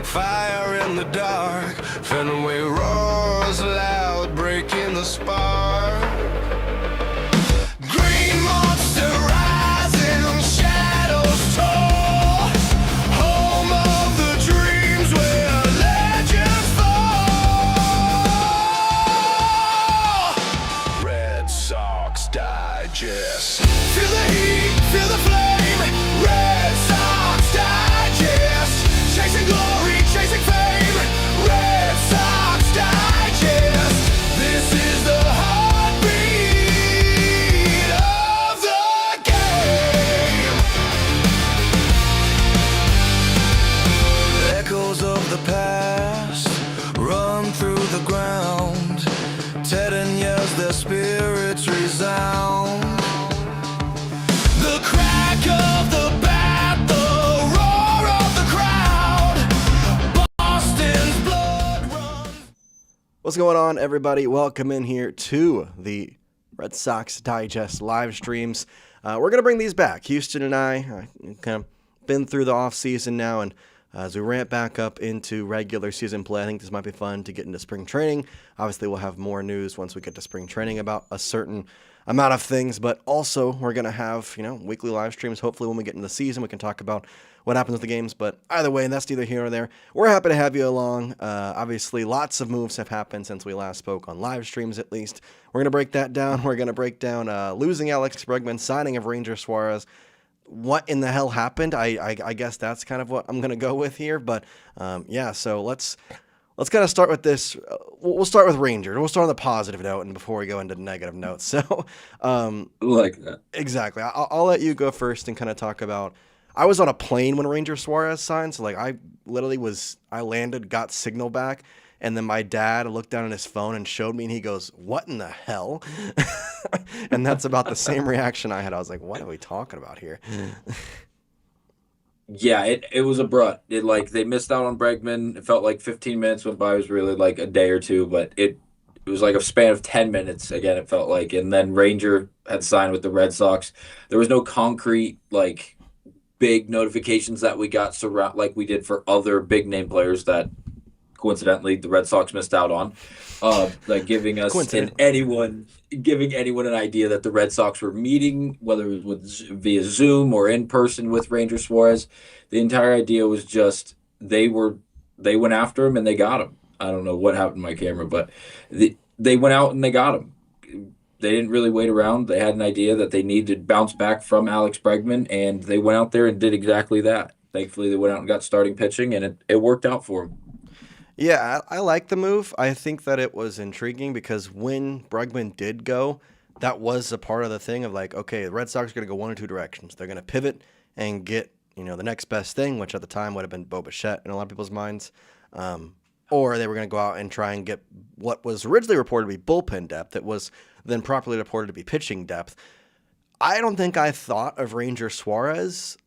Fire in the dark, Fenway roars loud, breaking the spark. Green monster rising, shadows tall, home of the dreams where legends fall. Red Sox Digest. Feel the heat, feel the flame. Red Sox Digest. Chasing glory, chasing fame. Red Sox Digest. This is the heartbeat of the game. Echoes of the past run through the ground. Ted and yells, their spirits resound. The crack of the bat, the roar of the crowd. Boston's blood runs. What's going on, everybody? Welcome in here to the Red Sox Digest live streams. We're going to bring these back. Houston and I kind of been through the offseason now, and as we ramp back up into regular season play, I think this might be fun to get into spring training. Obviously, we'll have more news once we get to spring training about a certain amount of things, but also we're going to have, weekly live streams. Hopefully when we get into the season, we can talk about what happens with the games, but either way, that's neither here nor there. We're happy to have you along. Obviously, lots of moves have happened since we last spoke on live streams, at least. We're going to break that down. We're going to break down losing Alex Bregman, signing of Ranger Suarez. What in the hell happened? I guess that's kind of what I'm going to go with here, but yeah, so let's kind of start with this. We'll start with Ranger. We'll start on the positive note, and before we go into the negative notes. So, like that. Exactly. I'll let you go first and kind of talk about. I was on a plane when Ranger Suarez signed, so like I landed, got signal back, and then my dad looked down at his phone and showed me, and he goes, "What in the hell?" And that's about the same reaction I had. I was like, "What are we talking about here?" Yeah, it was abrupt. They missed out on Bregman. It felt like 15 minutes went by. It was really like a day or two, but it was like a span of 10 minutes again, it felt like. And then Ranger had signed with the Red Sox. There was no concrete big notifications that we got like we did for other big name players that coincidentally the Red Sox missed out on. Giving anyone an idea that the Red Sox were meeting, whether it was via Zoom or in person with Ranger Suarez. The entire idea was just they went after him and they got him. I don't know what happened to my camera, but they went out and they got him. They didn't really wait around. They had an idea that they needed to bounce back from Alex Bregman, and they went out there and did exactly that. Thankfully, they went out and got starting pitching, and it worked out for them. Yeah, I like the move. I think that it was intriguing because when Bregman did go, that was a part of the thing of okay, the Red Sox are going to go one or two directions. They're going to pivot and get, the next best thing, which at the time would have been Bo Bichette in a lot of people's minds. Or they were going to go out and try and get what was originally reported to be bullpen depth. It was then properly reported to be pitching depth. I don't think I thought of Ranger Suarez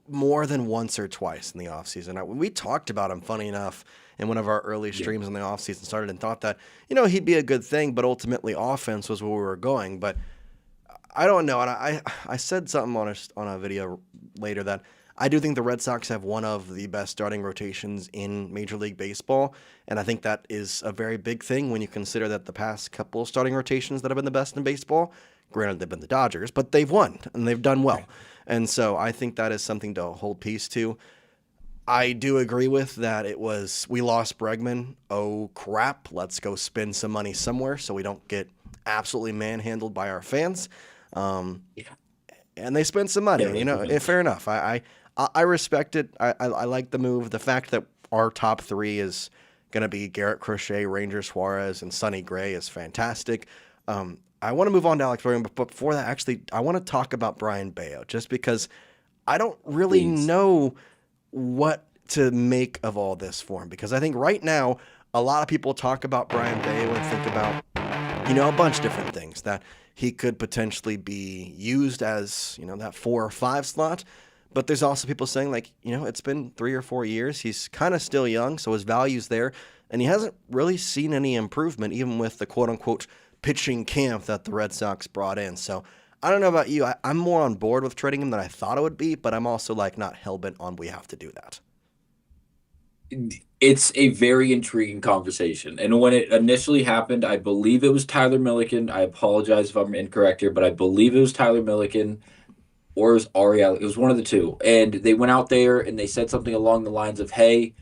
more than once or twice in the offseason. We talked about him, funny enough, in one of our early streams in the offseason started and thought that, he'd be a good thing, but ultimately offense was where we were going. But I don't know. And I said something on a video later that I do think the Red Sox have one of the best starting rotations in Major League Baseball. And I think that is a very big thing when you consider that the past couple of starting rotations that have been the best in baseball, granted they've been the Dodgers, but they've won and they've done well. And so I think that is something to hold peace to. I do agree with that we lost Bregman. Oh, crap. Let's go spend some money somewhere so we don't get absolutely manhandled by our fans. And they spent some money, fair enough. I respect it. I like the move. The fact that our top three is going to be Garrett Crochet, Ranger Suarez, and Sonny Gray is fantastic. I want to move on to Alex Bohm, but before that, actually, I want to talk about Brayan Bello, just because I don't really know what to make of all this for him, because I think right now a lot of people talk about Brayan Bello and think about, a bunch of different things, that he could potentially be used as, that 4 or 5 slot. But there's also people saying it's been 3 or 4 years. He's kind of still young, so his value's there. And he hasn't really seen any improvement, even with the quote unquote pitching camp that the Red Sox brought in. So I don't know about you. I'm more on board with trading him than I thought it would be, but I'm also not hell-bent on we have to do that. It's a very intriguing conversation. And when it initially happened, I believe it was Tyler Milliken. I apologize if I'm incorrect here, but I believe it was Tyler Milliken or it was Ariel. It was one of the two. And they went out there and they said something along the lines of, hey,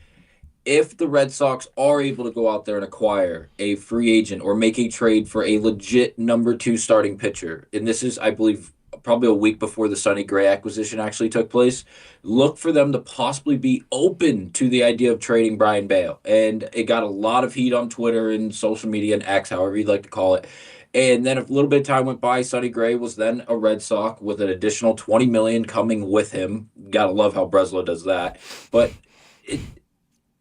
if the Red Sox are able to go out there and acquire a free agent or make a trade for a legit number two starting pitcher, and this is, I believe, probably a week before the Sonny Gray acquisition actually took place, look for them to possibly be open to the idea of trading Brayan Bello. And it got a lot of heat on Twitter and social media and X, however you'd like to call it. And then a little bit of time went by. Sonny Gray was then a Red Sox with an additional $20 million coming with him. Gotta love how Breslow does that. But it,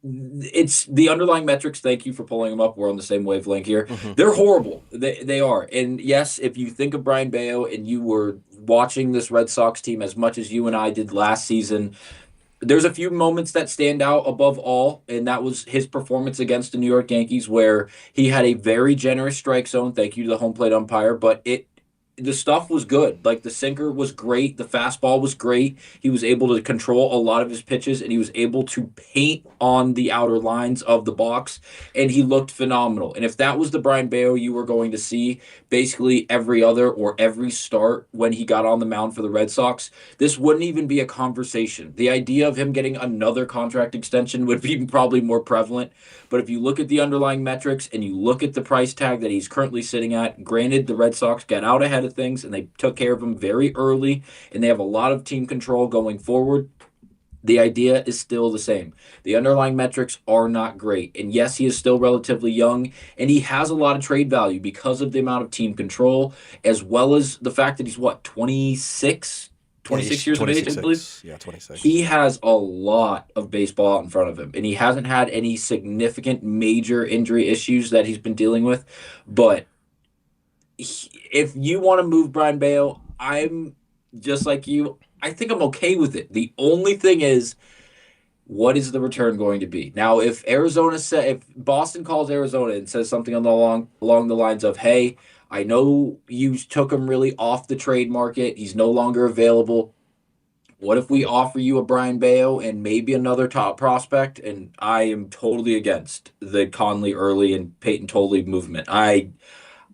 it's the underlying metrics. Thank you for pulling them up. We're on the same wavelength here. Mm-hmm. They're horrible. They are. And yes, if you think of Brayan Bello and you were watching this Red Sox team as much as you and I did last season, there's a few moments that stand out above all, and that was his performance against the New York Yankees, where he had a very generous strike zone. Thank you to the home plate umpire, but the stuff was good. Like the sinker was great, the fastball was great. He was able to control a lot of his pitches, and he was able to paint on the outer lines of the box, and he looked phenomenal. And if that was the Brayan Bello you were going to see basically every other or every start when he got on the mound for the Red Sox, this wouldn't even be a conversation. The idea of him getting another contract extension would be probably more prevalent. But if you look at the underlying metrics and you look at the price tag that he's currently sitting at, granted, the Red Sox got out ahead of things and they took care of him very early, and they have a lot of team control going forward. The idea is still the same. The underlying metrics are not great. And yes, he is still relatively young, and he has a lot of trade value because of the amount of team control, as well as the fact that he's, what, 26? 26 years of age, I believe. Yeah, 26. He has a lot of baseball out in front of him, and he hasn't had any significant major injury issues that he's been dealing with. But if you want to move Brayan Bello, I'm just like you. I think I'm okay with it. The only thing is, what is the return going to be? Now, if Boston calls Arizona and says something along the lines of, "Hey, I know you took him really off the trade market. He's no longer available. What if we offer you a Brayan Bello and maybe another top prospect?" And I am totally against the Conley Early and Peyton Tolley movement.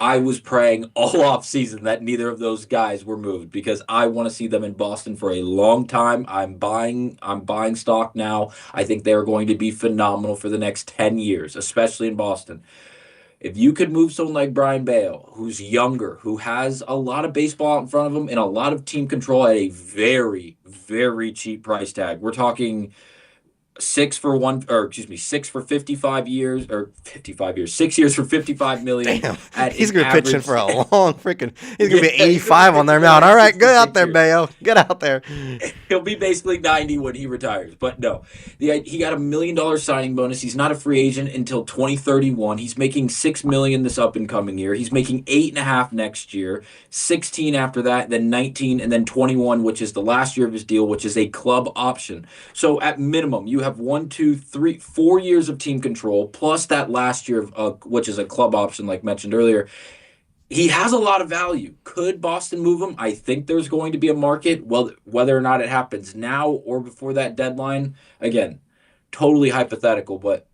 I was praying all off season that neither of those guys were moved because I want to see them in Boston for a long time. I'm buying stock now. I think they're going to be phenomenal for the next 10 years, especially in Boston. If you could move someone like Brayan Bello, who's younger, who has a lot of baseball out in front of him and a lot of team control at a very, very cheap price tag. We're talking 6 for 55 years, or 55 years, 6 years for 55 million. Damn, at he's an gonna be pitching average- for a long freaking. He's gonna be Yeah, 85 on their mound. All right, get out there, Bayo. Get out there. He'll be basically 90 when he retires. But no, he got $1 million signing bonus. He's not a free agent until 2031. He's making $6 million this up and coming year. He's making 8.5 next year, 16 after that, then 19, and then 21, which is the last year of his deal, which is a club option. So at minimum, you have 4 years of team control plus that last year of which is a club option, like mentioned earlier. He has a lot of value. Could Boston move him? I think there's going to be a market. Well, whether or not it happens now or before that deadline, again, totally hypothetical, but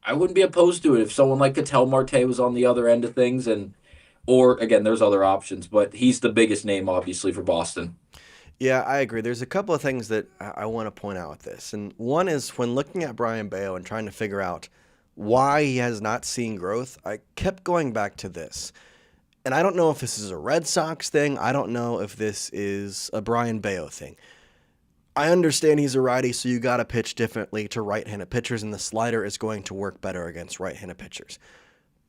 I wouldn't be opposed to it if someone like Ketel Marte was on the other end of things, or again, there's other options, but he's the biggest name, obviously, for Boston. Yeah, I agree. There's a couple of things that I want to point out with this. And one is when looking at Brayan Bello and trying to figure out why he has not seen growth, I kept going back to this. And I don't know if this is a Red Sox thing. I don't know if this is a Brayan Bello thing. I understand he's a righty, so you got to pitch differently to right-handed pitchers, and the slider is going to work better against right-handed pitchers.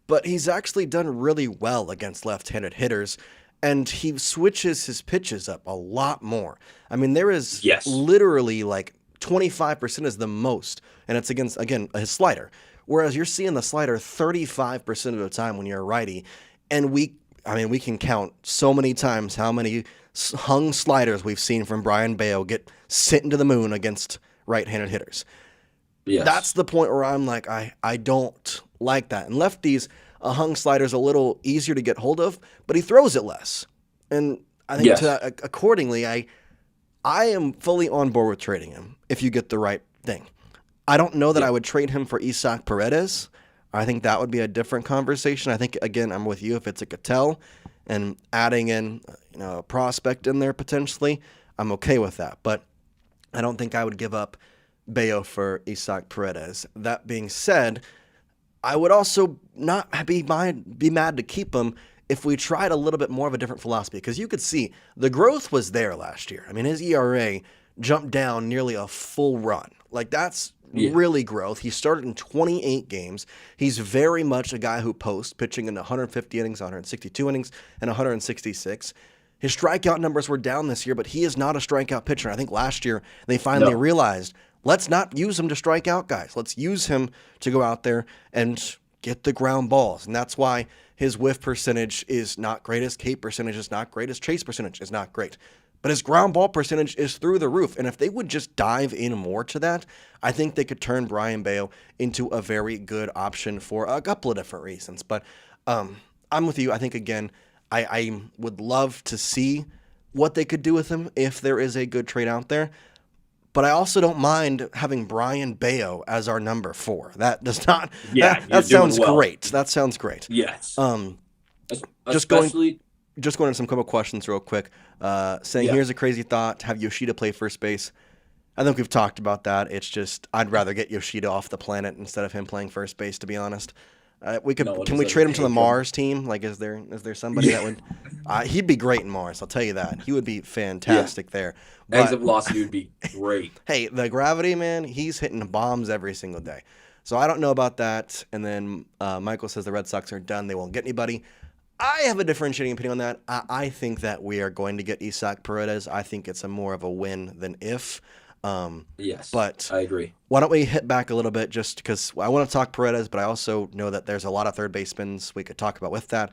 But he's actually done really well against left-handed hitters, and he switches his pitches up a lot more. I mean, there is literally like 25% is the most, and it's against, again, his slider. Whereas you're seeing the slider 35% of the time when you're a righty, and we can count so many times how many hung sliders we've seen from Brayan Bello get sent into the moon against right-handed hitters. Yes. That's the point where I'm like, I don't like that. And lefties, a hung slider's a little easier to get hold of, but he throws it less. And I think accordingly, I am fully on board with trading him if you get the right thing. I don't know that Yeah. I would trade him for Isaac Paredes. I think that would be a different conversation. I think, again, I'm with you. If it's a Cattell and adding in, a prospect in there potentially, I'm okay with that. But I don't think I would give up Bello for Isaac Paredes. That being said, I would also not be mad to keep him if we tried a little bit more of a different philosophy, because you could see the growth was there last year. I mean, his ERA jumped down nearly a full run. Like, that's Yeah. really growth. He started in 28 games. He's very much a guy who posts, pitching in 150 innings, 162 innings, and 166. His strikeout numbers were down this year, but he is not a strikeout pitcher. I think last year they finally No. realized, let's not use him to strike out guys. Let's use him to go out there and get the ground balls. And that's why his whiff percentage is not great. His K percentage is not great. His chase percentage is not great. But his ground ball percentage is through the roof. And if they would just dive in more to that, I think they could turn Brayan Bello into a very good option for a couple of different reasons. But I'm with you. I think, again, I would love to see what they could do with him if there is a good trade out there. But I also don't mind having Brayan Bello as our number 4. That does not. Yeah, you're that sounds doing well. great. That sounds great. Yes. Just going Especially, into some couple questions real quick. Saying, Yeah. here's a crazy thought: have Yoshida play first base. I think we've talked about that. It's just I'd rather get Yoshida off the planet instead of him playing first base. To be honest, No one can we deserves trade him to to the hate him. Mars team? Like, is there somebody that would? He'd be great in Mars. I'll tell you that. He would be fantastic there. But, exit velocity would be great. hey, the gravity, man, he's hitting bombs every single day. So I don't know about that. And then Michael says the Red Sox are done. They won't get anybody. I have a differentiating opinion on that. I think that we are going to get Isaac Paredes. I think it's more of a win than if. Yes, But I agree. why don't we hit back a little bit, just because I want to talk Paredes, but I also know that there's a lot of third basemen we could talk about with that.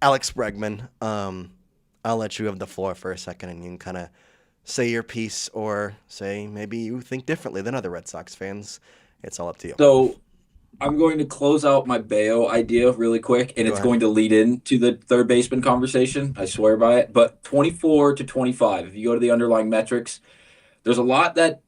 Alex Bregman, I'll let you have the floor for a second, and you can kind of say your piece, or say maybe you think differently than other Red Sox fans. It's all up to you. So I'm going to close out my Bayo idea really quick, and Go it's ahead. going to lead into the third baseman conversation. I swear by it. But 24 to 25, if you go to the underlying metrics, there's a lot that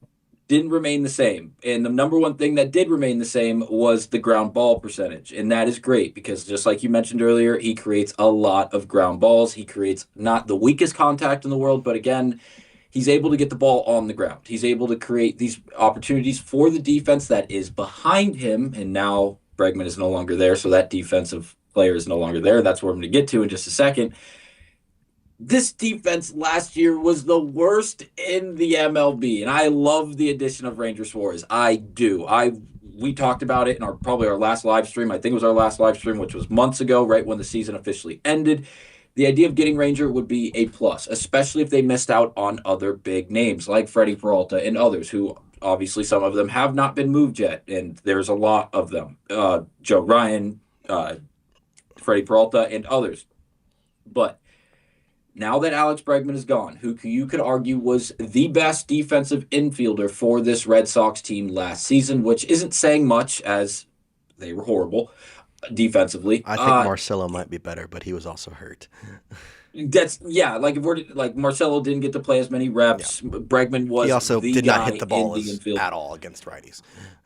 didn't remain the same. And the number one thing that did remain the same was the ground ball percentage. And that is great because, just like you mentioned earlier, he creates a lot of ground balls. He creates not the weakest contact in the world, but again, he's able to get the ball on the ground. He's able to create these opportunities for the defense that is behind him. And now Bregman is no longer there, so that defensive player is no longer there. That's where I'm going to get to in just a second. This defense last year was the worst in the MLB, and I love the addition of Ranger Suarez. I do. We talked about it in probably our last live stream. I think it was our last live stream, which was months ago, right when the season officially ended. The idea of getting Ranger would be a plus, especially if they missed out on other big names like Freddie Peralta and others who obviously some of them have not been moved yet, and there's a lot of them. Joe Ryan, Freddie Peralta, and others. But now that Alex Bregman is gone, who you could argue was the best defensive infielder for this Red Sox team last season, which isn't saying much as they were horrible defensively. I think Marcelo might be better, but he was also hurt. Like if we're like Marcelo didn't get to play as many reps. Yeah. Bregman was he also the did guy not hit the ball in the infield at all against righties.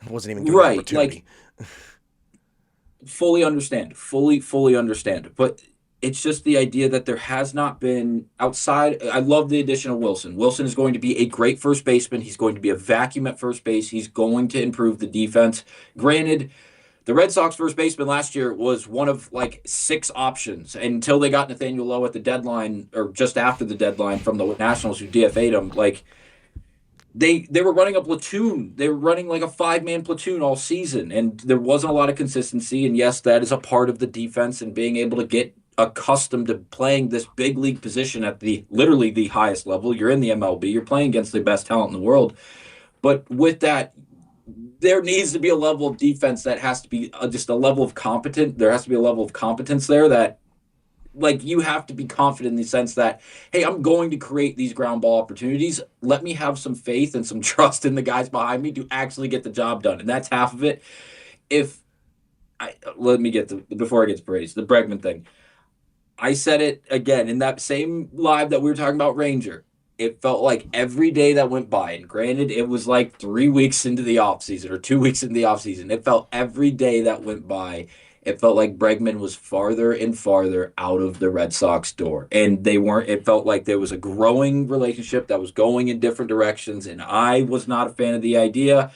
Wasn't even given an opportunity. Like, fully understand. But it's just the idea that there has not been outside. I love the addition of Wilson. Wilson is going to be a great first baseman. He's going to be a vacuum at first base. He's going to improve the defense. Granted, the Red Sox first baseman last year was one of like 6 options until they got Nathaniel Lowe at the deadline or just after the deadline from the Nationals who DFA'd him. Like they were running a platoon. They were running like a 5-man platoon all season, and there wasn't a lot of consistency. And yes, that is a part of the defense and being able to get accustomed to playing this big league position at literally the highest level. You're in the MLB. You're playing against the best talent in the world. But with that, there needs to be a level of defense that has to be just a level of competent. There has to be a level of competence there that, like, you have to be confident in the sense that, hey, I'm going to create these ground ball opportunities. Let me have some faith and some trust in the guys behind me to actually get the job done. And that's half of it. Before I get to Paredes, the Bregman thing. I said it again in that same live that we were talking about Ranger. it felt like every day that went by, and granted, it was like 3 weeks into the offseason or 2 weeks into the offseason, it felt every day that went by, it felt like Bregman was farther and farther out of the Red Sox door. And they weren't, it felt like there was a growing relationship that was going in different directions. And I was not a fan of the idea,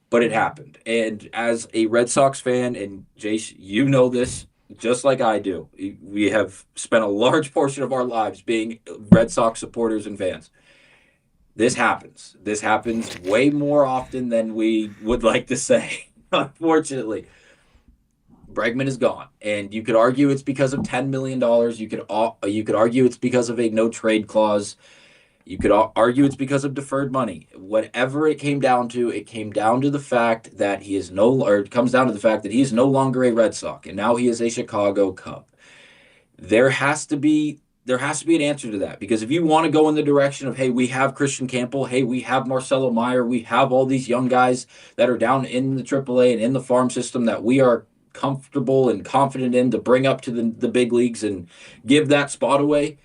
but it happened. And as a Red Sox fan, and Jace, you know this just like I do, we have spent a large portion of our lives being Red Sox supporters and fans. This happens. This happens way more often than we would like to say, unfortunately. Bregman is gone, and you could argue it's because of $10 million. You could argue it's because of a no trade clause. You could argue it's because of deferred money. Whatever it came down to the fact that he is no, or it comes down to the fact that he is no longer a Red Sox, and now he is a Chicago Cub. There has to be an answer to that, because if you want to go in the direction of, hey, we have Christian Campbell, hey, we have Marcelo Meyer, we have all these young guys that are down in the AAA and in the farm system that we are comfortable and confident in to bring up to the big leagues and give that spot away,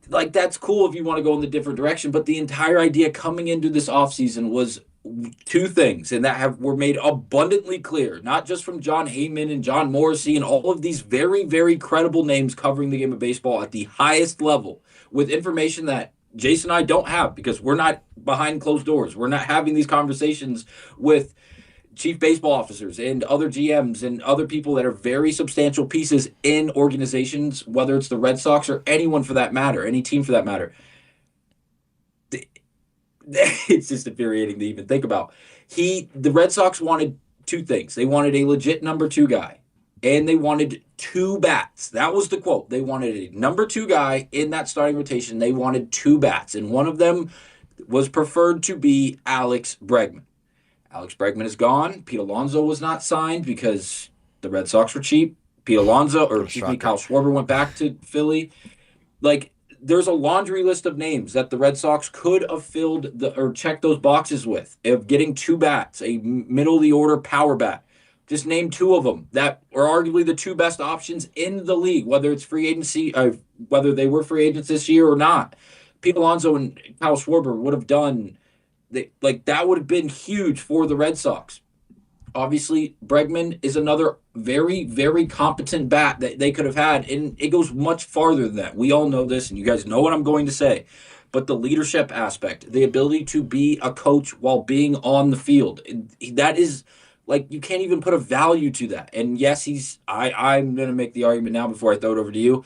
like, that's cool if you want to go in the different direction. But the entire idea coming into this offseason was two things, and were made abundantly clear, not just from John Heyman and John Morrissey and all of these very, very credible names covering the game of baseball at the highest level, with information that Jace and I don't have, because we're not behind closed doors. We're not having these conversations with chief baseball officers and other GMs and other people that are very substantial pieces in organizations, whether it's the Red Sox or anyone for that matter, any team for that matter. It's just infuriating to even think about. The Red Sox wanted two things. They wanted a legit number two guy, and they wanted two bats. That was the quote. They wanted a number two guy in that starting rotation. They wanted two bats, and one of them was preferred to be Alex Bregman. Alex Bregman is gone. Pete Alonso was not signed because the Red Sox were cheap. Kyle Schwarber went back to Philly. Like, there's a laundry list of names that the Red Sox could have filled or checked those boxes with, of getting two bats, a middle of the order power bat. Just name two of them that are arguably the two best options in the league, whether it's free agency, whether they were free agents this year or not. Pete Alonso and Kyle Schwarber would have done. That would have been huge for the Red Sox. Obviously, Bregman is another very, very competent bat that they could have had, and it goes much farther than that. We all know this, and you guys know what I'm going to say. But the leadership aspect, the ability to be a coach while being on the field, that is, like, you can't even put a value to that. And yes, I'm going to make the argument now before I throw it over to you.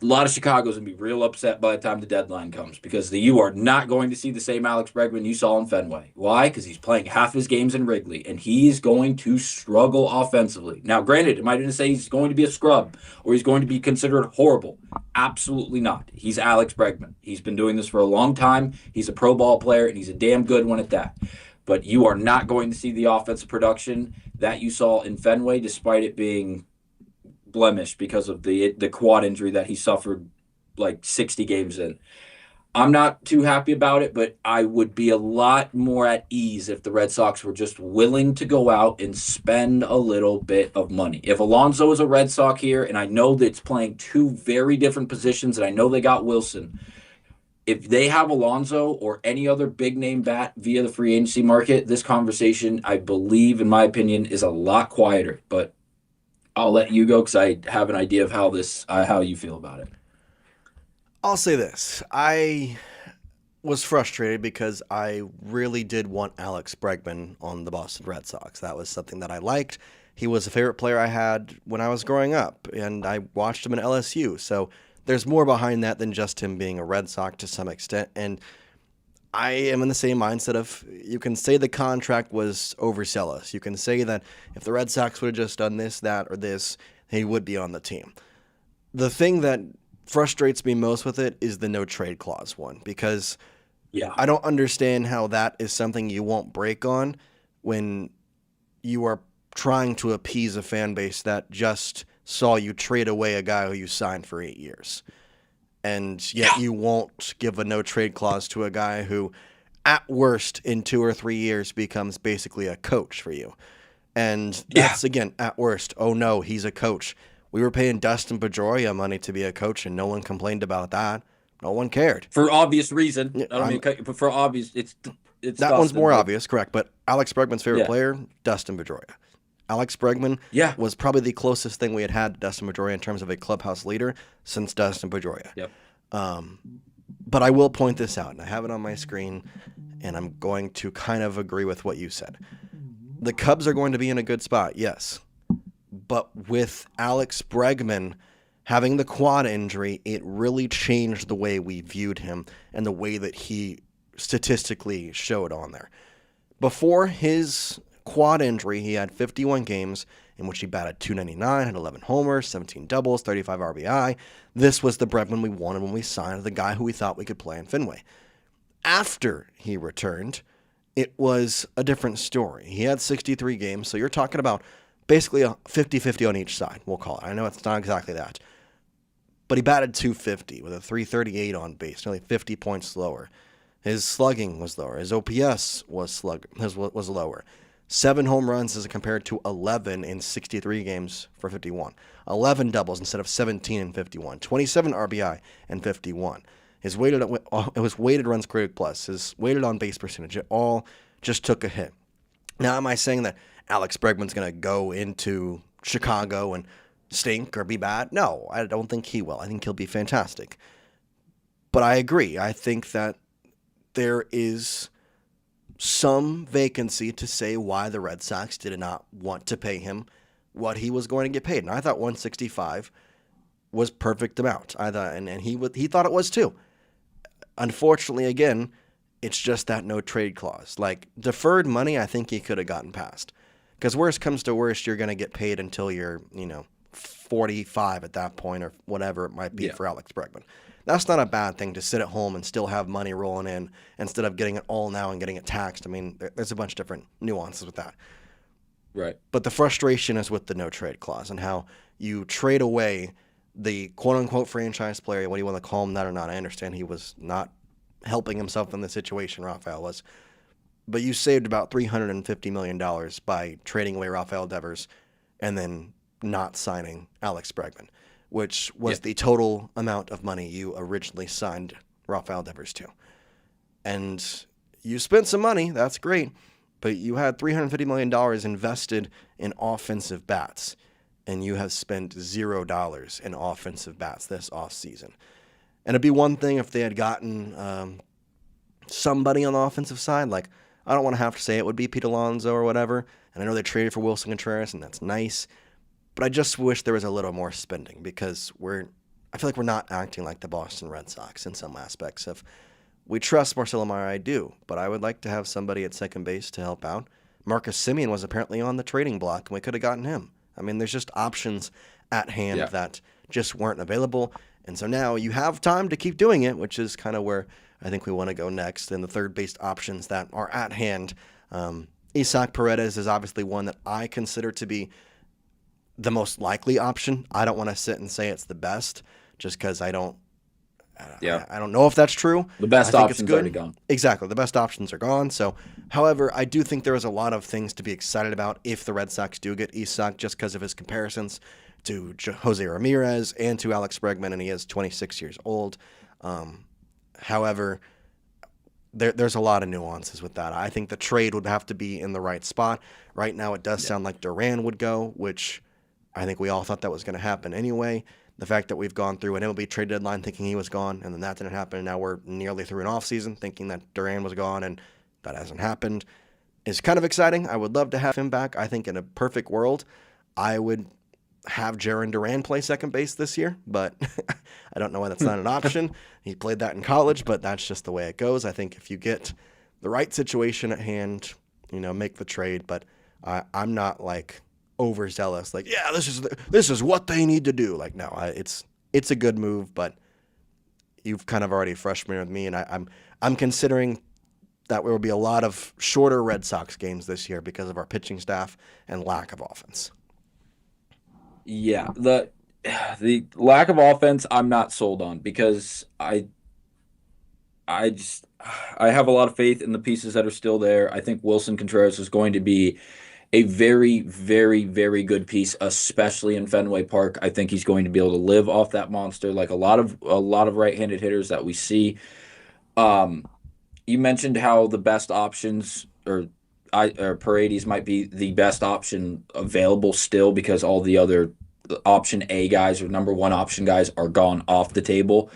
A lot of Chicago's going to be real upset by the time the deadline comes, because you are not going to see the same Alex Bregman you saw in Fenway. Why? Because he's playing half his games in Wrigley, and he's going to struggle offensively. Now, granted, am I going to say he's going to be a scrub or he's going to be considered horrible? Absolutely not. He's Alex Bregman. He's been doing this for a long time. He's a pro ball player, and he's a damn good one at that. But you are not going to see the offensive production that you saw in Fenway, despite it being blemish because of the quad injury that he suffered like 60 games in. I'm not too happy about it, but I would be a lot more at ease if the Red Sox were just willing to go out and spend a little bit of money. If Alonso is a Red Sox here, and I know that it's playing two very different positions, and I know they got Wilson, if they have Alonso or any other big name bat via the free agency market, this conversation, I believe, in my opinion, is a lot quieter. But I'll let you go because I have an idea of how you feel about it. I'll say this. I was frustrated because I really did want Alex Bregman on the Boston Red Sox. That was something that I liked. He was a favorite player I had when I was growing up, and I watched him in LSU. So there's more behind that than just him being a Red Sox to some extent. And I am in the same mindset of, you can say the contract was overzealous. You can say that if the Red Sox would have just done this, that, or this, he would be on the team. The thing that frustrates me most with it is the no trade clause one, because I don't understand how that is something you won't break on when you are trying to appease a fan base that just saw you trade away a guy who you signed for 8 years. And yet you won't give a no-trade clause to a guy who, at worst, in 2 or 3 years, becomes basically a coach for you. And that's, again, at worst. Oh, no, he's a coach. We were paying Dustin Pedroia money to be a coach, and no one complained about that. No one cared. For obvious reason. Yeah, I don't mean, but for obvious, it's that one's Dustin, more but obvious, correct? But Alex Bregman's favorite yeah, player, Dustin Pedroia. Alex Bregman yeah, was probably the closest thing we had to Dustin Pedroia in terms of a clubhouse leader since Dustin Pedroia. yep, But I will point this out, and I have it on my screen, and I'm going to kind of agree with what you said. The Cubs are going to be in a good spot, yes. But with Alex Bregman having the quad injury, it really changed the way we viewed him and the way that he statistically showed on there. Before his quad injury, he had 51 games in which he batted .299, had 11 homers, 17 doubles, 35 RBI. This was the Bregman we wanted when we signed, the guy who we thought we could play in Fenway. After he returned, it was a different story. He had 63 games, so you're talking about basically a 50-50 on each side, we'll call it. I know it's not exactly that. But he batted .250 with a .338 on base, nearly 50 points lower. His slugging was lower. His OPS was lower. 7 home runs as compared to 11 in 63 games for 51. 11 doubles instead of 17 in 51. 27 RBI in 51. It was weighted runs created plus. His weighted on base percentage, it all just took a hit. Now, am I saying that Alex Bregman's going to go into Chicago and stink or be bad? No, I don't think he will. I think he'll be fantastic. But I agree. I think that there is some vacancy to say why the Red Sox did not want to pay him what he was going to get paid. And I thought 165 was perfect amount. I thought, and he thought it was too. Unfortunately, again, it's just that no trade clause. Like deferred money, I think he could have gotten past. Because worst comes to worst, you're going to get paid until you're, 45 at that point or whatever it might be for Alex Bregman. That's not a bad thing to sit at home and still have money rolling in instead of getting it all now and getting it taxed. I mean, there's a bunch of different nuances with that. right, But the frustration is with the no trade clause and how you trade away the quote-unquote franchise player, what do you want to call him that or not. I understand he was not helping himself in the situation, Rafael was. But you saved about $350 million by trading away Rafael Devers and then not signing Alex Bregman, which was the total amount of money you originally signed Rafael Devers to. And you spent some money, that's great, but you had $350 million invested in offensive bats, and you have spent $0 in offensive bats this offseason. And it'd be one thing if they had gotten somebody on the offensive side, like, I don't want to have to say it would be Pete Alonso or whatever, and I know they traded for Wilson Contreras, and that's nice, but I just wish there was a little more spending because I feel like we're not acting like the Boston Red Sox in some aspects of we trust Marcelo Mayer, I do, but I would like to have somebody at second base to help out. Marcus Semien was apparently on the trading block, and we could have gotten him. I mean, there's just options at hand that just weren't available, and so now you have time to keep doing it, which is kind of where I think we want to go next, and the third base options that are at hand. Isaac Paredes is obviously one that I consider to be the most likely option. I don't want to sit and say it's the best just because I don't know if that's true. The best option's already gone. Exactly. The best options are gone. So, however, I do think there is a lot of things to be excited about if the Red Sox do get Isaac just because of his comparisons to Jose Ramirez and to Alex Bregman, and he is 26 years old. However, there's a lot of nuances with that. I think the trade would have to be in the right spot. Right now it does sound like Duran would go, which I think we all thought that was going to happen anyway. The fact that we've gone through an MLB trade deadline thinking he was gone, and then that didn't happen, and now we're nearly through an offseason thinking that Duran was gone, and that hasn't happened, is kind of exciting. I would love to have him back. I think in a perfect world, I would have Jarren Duran play second base this year, but I don't know why that's not an option. He played that in college, but that's just the way it goes. I think if you get the right situation at hand, make the trade, but I'm not like overzealous, like, yeah, this is what they need to do. Like, no, it's a good move, but you've kind of already freshman with me, and I'm considering that there will be a lot of shorter Red Sox games this year because of our pitching staff and lack of offense. Yeah, the lack of offense I'm not sold on because I have a lot of faith in the pieces that are still there. I think Wilson Contreras is going to be a very, very, very good piece, especially in Fenway Park. I think he's going to be able to live off that monster like a lot of right-handed hitters that we see. Um, you mentioned how the best options or Paredes might be the best option available still because all the other option A guys or number one option guys are gone off the table.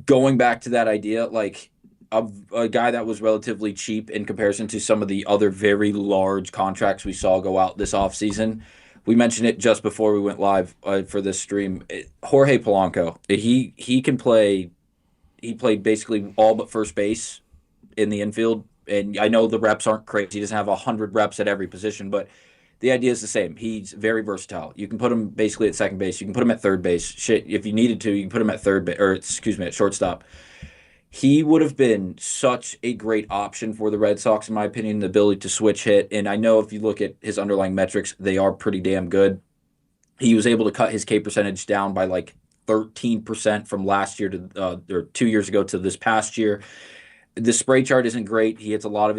Going back to that idea, like a guy that was relatively cheap in comparison to some of the other very large contracts we saw go out this offseason. We mentioned it just before we went live for this stream. Jorge Polanco, he can play. He played basically all but first base in the infield, and I know the reps aren't crazy. He doesn't have 100 reps at every position, but the idea is the same. He's very versatile. You can put him basically at second base. You can put him at third base. Shit, if you needed to, you can put him at third base, or excuse me, at shortstop. He would have been such a great option for the Red Sox, in my opinion, the ability to switch hit. And I know if you look at his underlying metrics, they are pretty damn good. He was able to cut his K percentage down by like 13% from last year to or 2 years ago to this past year. The spray chart isn't great. He hits a lot of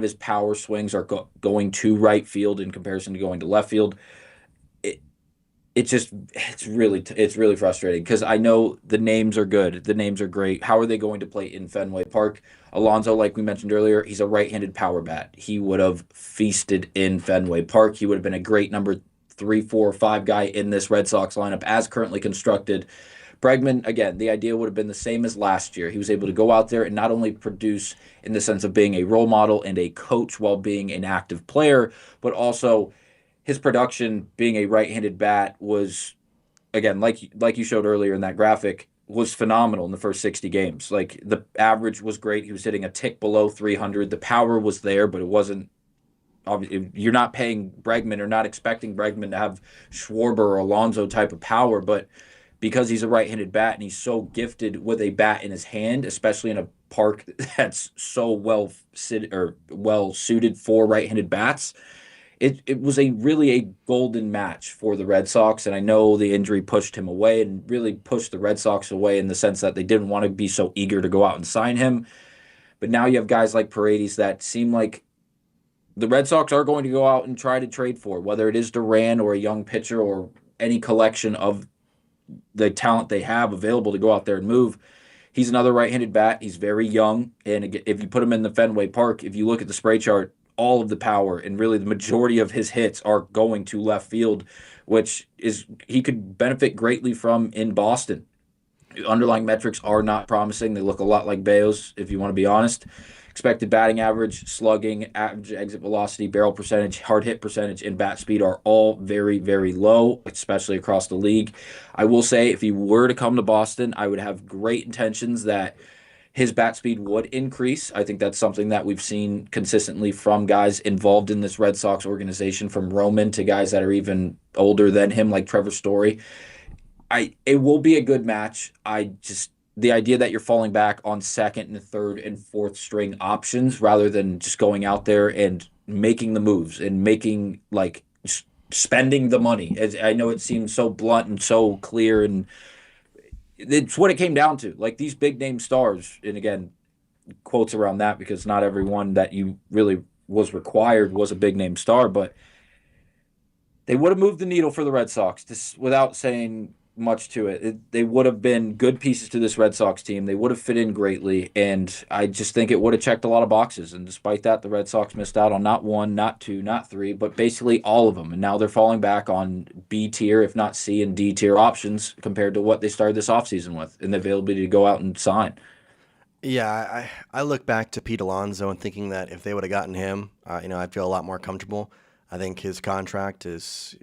his power swings are going to right field in comparison to going to left field. It's really frustrating because I know the names are good. The names are great. How are they going to play in Fenway Park? Alonso, like we mentioned earlier, he's a right-handed power bat. He would have feasted in Fenway Park. He would have been a great number 3, 4, 5 guy in this Red Sox lineup as currently constructed. Bregman, again, the idea would have been the same as last year. He was able to go out there and not only produce in the sense of being a role model and a coach while being an active player, but also his production being a right-handed bat was, again, like you showed earlier in that graphic, was phenomenal in the first 60 games. Like the average was great. He was hitting a tick below 300. The power was there, but it wasn't. Obviously, you're not paying Bregman or not expecting Bregman to have Schwarber or Alonso type of power, but because he's a right-handed bat and he's so gifted with a bat in his hand, especially in a park that's so well suited for right-handed bats, it was really a golden match for the Red Sox. And I know the injury pushed him away and really pushed the Red Sox away in the sense that they didn't want to be so eager to go out and sign him. But now you have guys like Paredes that seem like the Red Sox are going to go out and try to trade for, whether it is Duran or a young pitcher or any collection of the talent they have available to go out there and move. He's another right-handed bat. He's very young. And if you put him in the Fenway Park, if you look at the spray chart, all of the power and really the majority of his hits are going to left field, which is he could benefit greatly from in Boston. Underlying metrics are not promising. They look a lot like Bello's, if you want to be honest. Expected batting average, slugging, average exit velocity, barrel percentage, hard hit percentage, and bat speed are all very, very low, especially across the league. I will say if he were to come to Boston, I would have great intentions that his bat speed would increase. I think that's something that we've seen consistently from guys involved in this Red Sox organization, from Roman to guys that are even older than him, like Trevor Story. It will be a good match. The idea that you're falling back on second and third and fourth string options rather than just going out there and making the moves and making spending the money. As I know it seems so blunt and so clear, and it's what it came down to. Like these big name stars, and again, quotes around that because not everyone that you really was required was a big name star, but they would have moved the needle for the Red Sox without saying much to it. They would have been good pieces to this Red Sox team. They would have fit in greatly, and I just think it would have checked a lot of boxes. And despite that, the Red Sox missed out on not one, not two, not three, but basically all of them. And now they're falling back on B tier, if not C and D tier options compared to what they started this offseason with and the availability to go out and sign. Yeah, I look back to Pete Alonso and thinking that if they would have gotten him, I'd feel a lot more comfortable. I think his contract is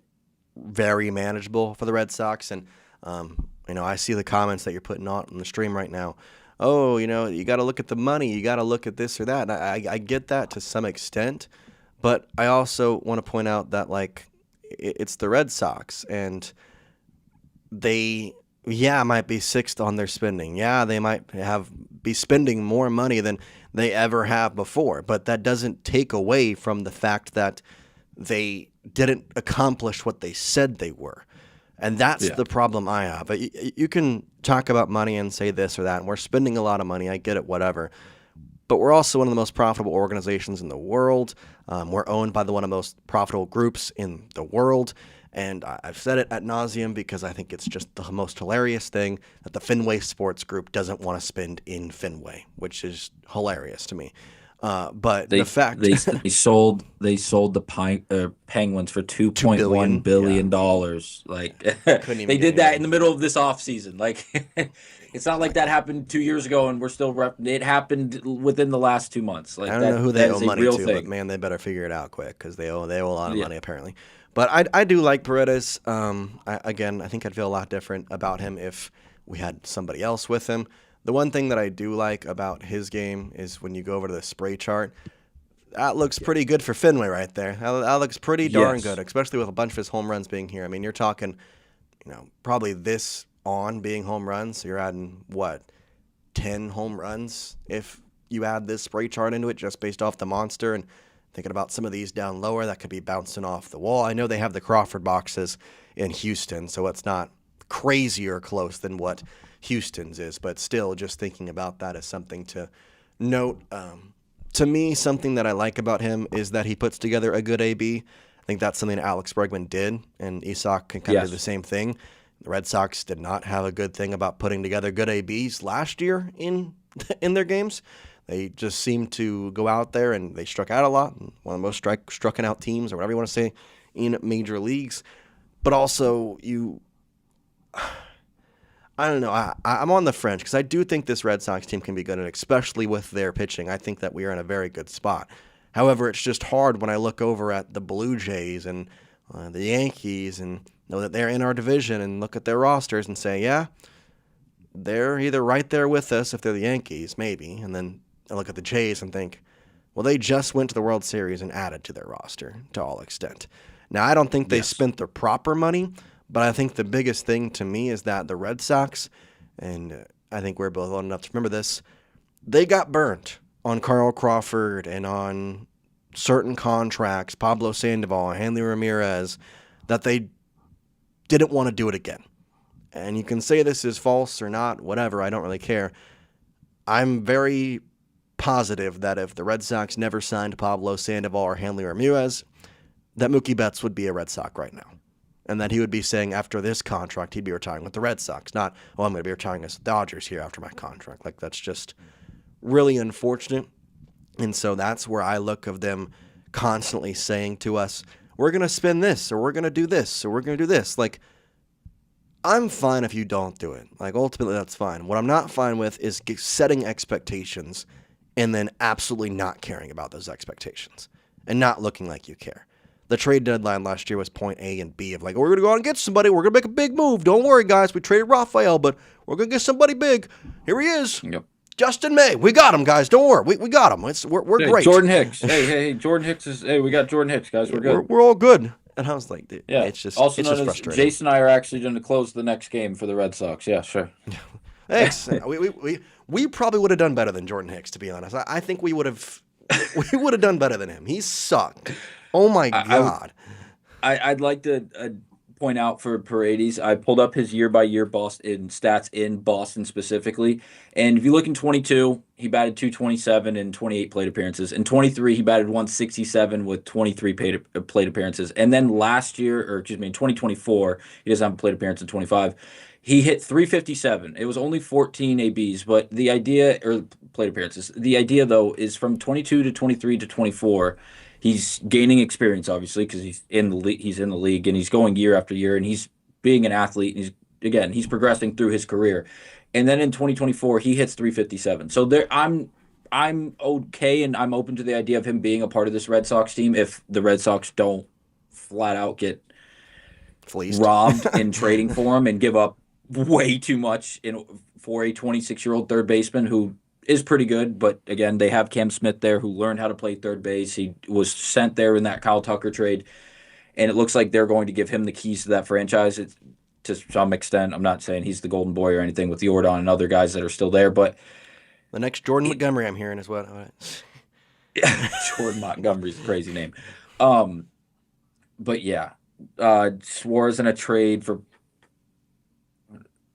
very manageable for the Red Sox, and I see the comments that you're putting on the stream right now. Oh, you got to look at the money. You got to look at this or that. And I get that to some extent, but I also want to point out that it's the Red Sox, and they might be sixth on their spending. Yeah, they might be spending more money than they ever have before, but that doesn't take away from the fact that they didn't accomplish what they said they were. And that's the problem I have. You can talk about money and say this or that, and we're spending a lot of money. I get it, whatever. but we're also one of the most profitable organizations in the world. We're owned by one of the most profitable groups in the world. And I've said it ad nauseum because I think it's just the most hilarious thing that the Fenway Sports Group doesn't want to spend in Fenway, which is hilarious to me. But the fact they sold the Penguins for $2.1 billion. Like they did that in the middle of this offseason. Like it's not like that happened 2 years ago and we're still it happened within the last 2 months. Like I don't know who they owe money to, thing. but man, they better figure it out quick because they owe a lot of money apparently. But I do like Paredes. I think I'd feel a lot different about him if we had somebody else with him. The one thing that I do like about his game is when you go over to the spray chart, that looks pretty good for Fenway right there. That looks pretty darn good, especially with a bunch of his home runs being here. I mean, you're talking, probably this on being home runs. So you're adding, 10 home runs if you add this spray chart into it just based off the monster. And thinking about some of these down lower that could be bouncing off the wall. I know they have the Crawford boxes in Houston, so it's not crazier close than what Houston's is, but still just thinking about that as something to note. To me, something that I like about him is that he puts together a good AB. I think that's something that Alex Bregman did, and Isaac can kind of do the same thing. The Red Sox did not have a good thing about putting together good ABs last year in their games. They just seemed to go out there and they struck out a lot. One of the most struck out teams, or whatever you want to say, in major leagues. But also, I don't know. I'm on the French because I do think this Red Sox team can be good, and especially with their pitching. I think that we are in a very good spot. However, it's just hard when I look over at the Blue Jays and the Yankees and know that they're in our division and look at their rosters and say, yeah, they're either right there with us if they're the Yankees, maybe, and then I look at the Jays and think, well, they just went to the World Series and added to their roster to all extent. Now, I don't think they spent the proper money, but I think the biggest thing to me is that the Red Sox, and I think we're both old enough to remember this, they got burnt on Carl Crawford and on certain contracts, Pablo Sandoval, Hanley Ramirez, that they didn't want to do it again. And you can say this is false or not, whatever, I don't really care. I'm very positive that if the Red Sox never signed Pablo Sandoval or Hanley Ramirez, that Mookie Betts would be a Red Sox right now. And that he would be saying after this contract, he'd be retiring with the Red Sox. Not, I'm going to be retiring as the Dodgers here after my contract. Like, that's just really unfortunate. And so that's where I look of them constantly saying to us, we're going to spend this, or we're going to do this, or we're going to do this. Like, I'm fine if you don't do it. Like, ultimately, that's fine. What I'm not fine with is setting expectations and then absolutely not caring about those expectations and not looking like you care. The trade deadline last year was point A and B of like, we're going to go out and get somebody. We're going to make a big move. Don't worry, guys. We traded Rafael, but we're going to get somebody big. Here he is. Yep. Justin May. We got him, guys. Don't worry. We got him. We're great. Jordan Hicks. Hey, Jordan Hicks is, we got Jordan Hicks, guys. We're good. We're all good. And I was like, it's just also it's known just as frustrating. Jace and I are actually going to close the next game for the Red Sox. Yeah, sure. Thanks. we probably would have done better than Jordan Hicks, to be honest. I think we would have done better than him. He sucked. Oh my God. I'd like to point out for Paredes, I pulled up his year-by-year Boston stats in Boston specifically, and if you look in 22, he batted 227 in 28 plate appearances. In 23, he batted 167 with 23 plate appearances. And then last year, in 2024, he doesn't have a plate appearance in 25. He hit 357. It was only 14 ABs, but the idea, or plate appearances, the idea, though, is from 22 to 23 to 24, he's gaining experience, obviously, because he's in the league, and he's going year after year, and he's being an athlete, and he's progressing through his career. And then in 2024, he hits 357. So I'm okay, and I'm open to the idea of him being a part of this Red Sox team if the Red Sox don't flat out get fleeced, robbed in trading for him and give up way too much for a 26-year-old third baseman who is pretty good, but again, they have Cam Smith there who learned how to play third base. He was sent there in that Kyle Tucker trade, and it looks like they're going to give him the keys to that franchise to some extent. I'm not saying he's the golden boy or anything with Jordan and other guys that are still there, but the next Jordan Montgomery I'm hearing is what? Jordan Montgomery's a crazy name. But yeah, Suarez in a trade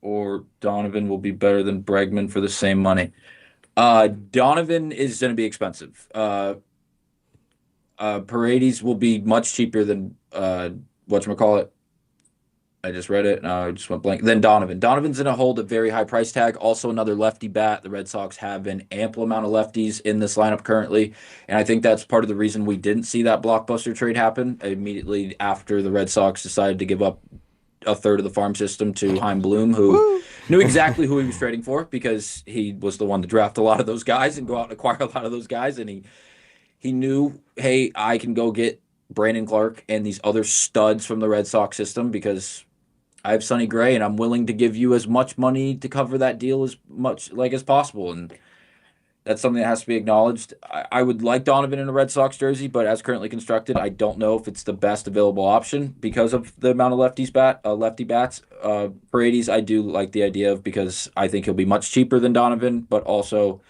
or Donovan will be better than Bregman for the same money. Donovan is going to be expensive. Paredes will be much cheaper than whatchamacallit. I just read it. No, I just went blank. Then Donovan. Donovan's going to hold a very high price tag. Also, another lefty bat. The Red Sox have an ample amount of lefties in this lineup currently. And I think that's part of the reason we didn't see that blockbuster trade happen immediately after the Red Sox decided to give up a third of the farm system to Heim Bloom, who knew exactly who he was trading for because he was the one to draft a lot of those guys and go out and acquire a lot of those guys. And he knew, hey, I can go get Brandon Clark and these other studs from the Red Sox system because I have Sonny Gray, and I'm willing to give you as much money to cover that deal as much as possible. And that's something that has to be acknowledged. I would like Donovan in a Red Sox jersey, but as currently constructed, I don't know if it's the best available option because of the amount of lefty bats. Paredes, I do like the idea of because I think he'll be much cheaper than Donovan, but also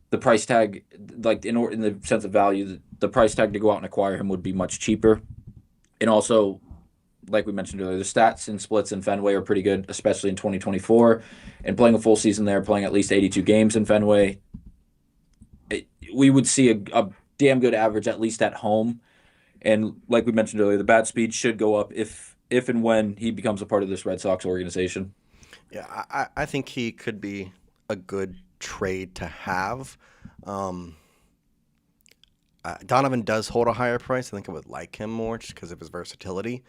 the price tag, like in the sense of value, the price tag to go out and acquire him would be much cheaper, and also, like we mentioned earlier, the stats and splits in Fenway are pretty good, especially in 2024. And playing a full season there, playing at least 82 games in Fenway, we would see a damn good average, at least at home. And like we mentioned earlier, the bat speed should go up if and when he becomes a part of this Red Sox organization. Yeah, I think he could be a good trade to have. Donovan does hold a higher price. I think I would like him more just because of his versatility.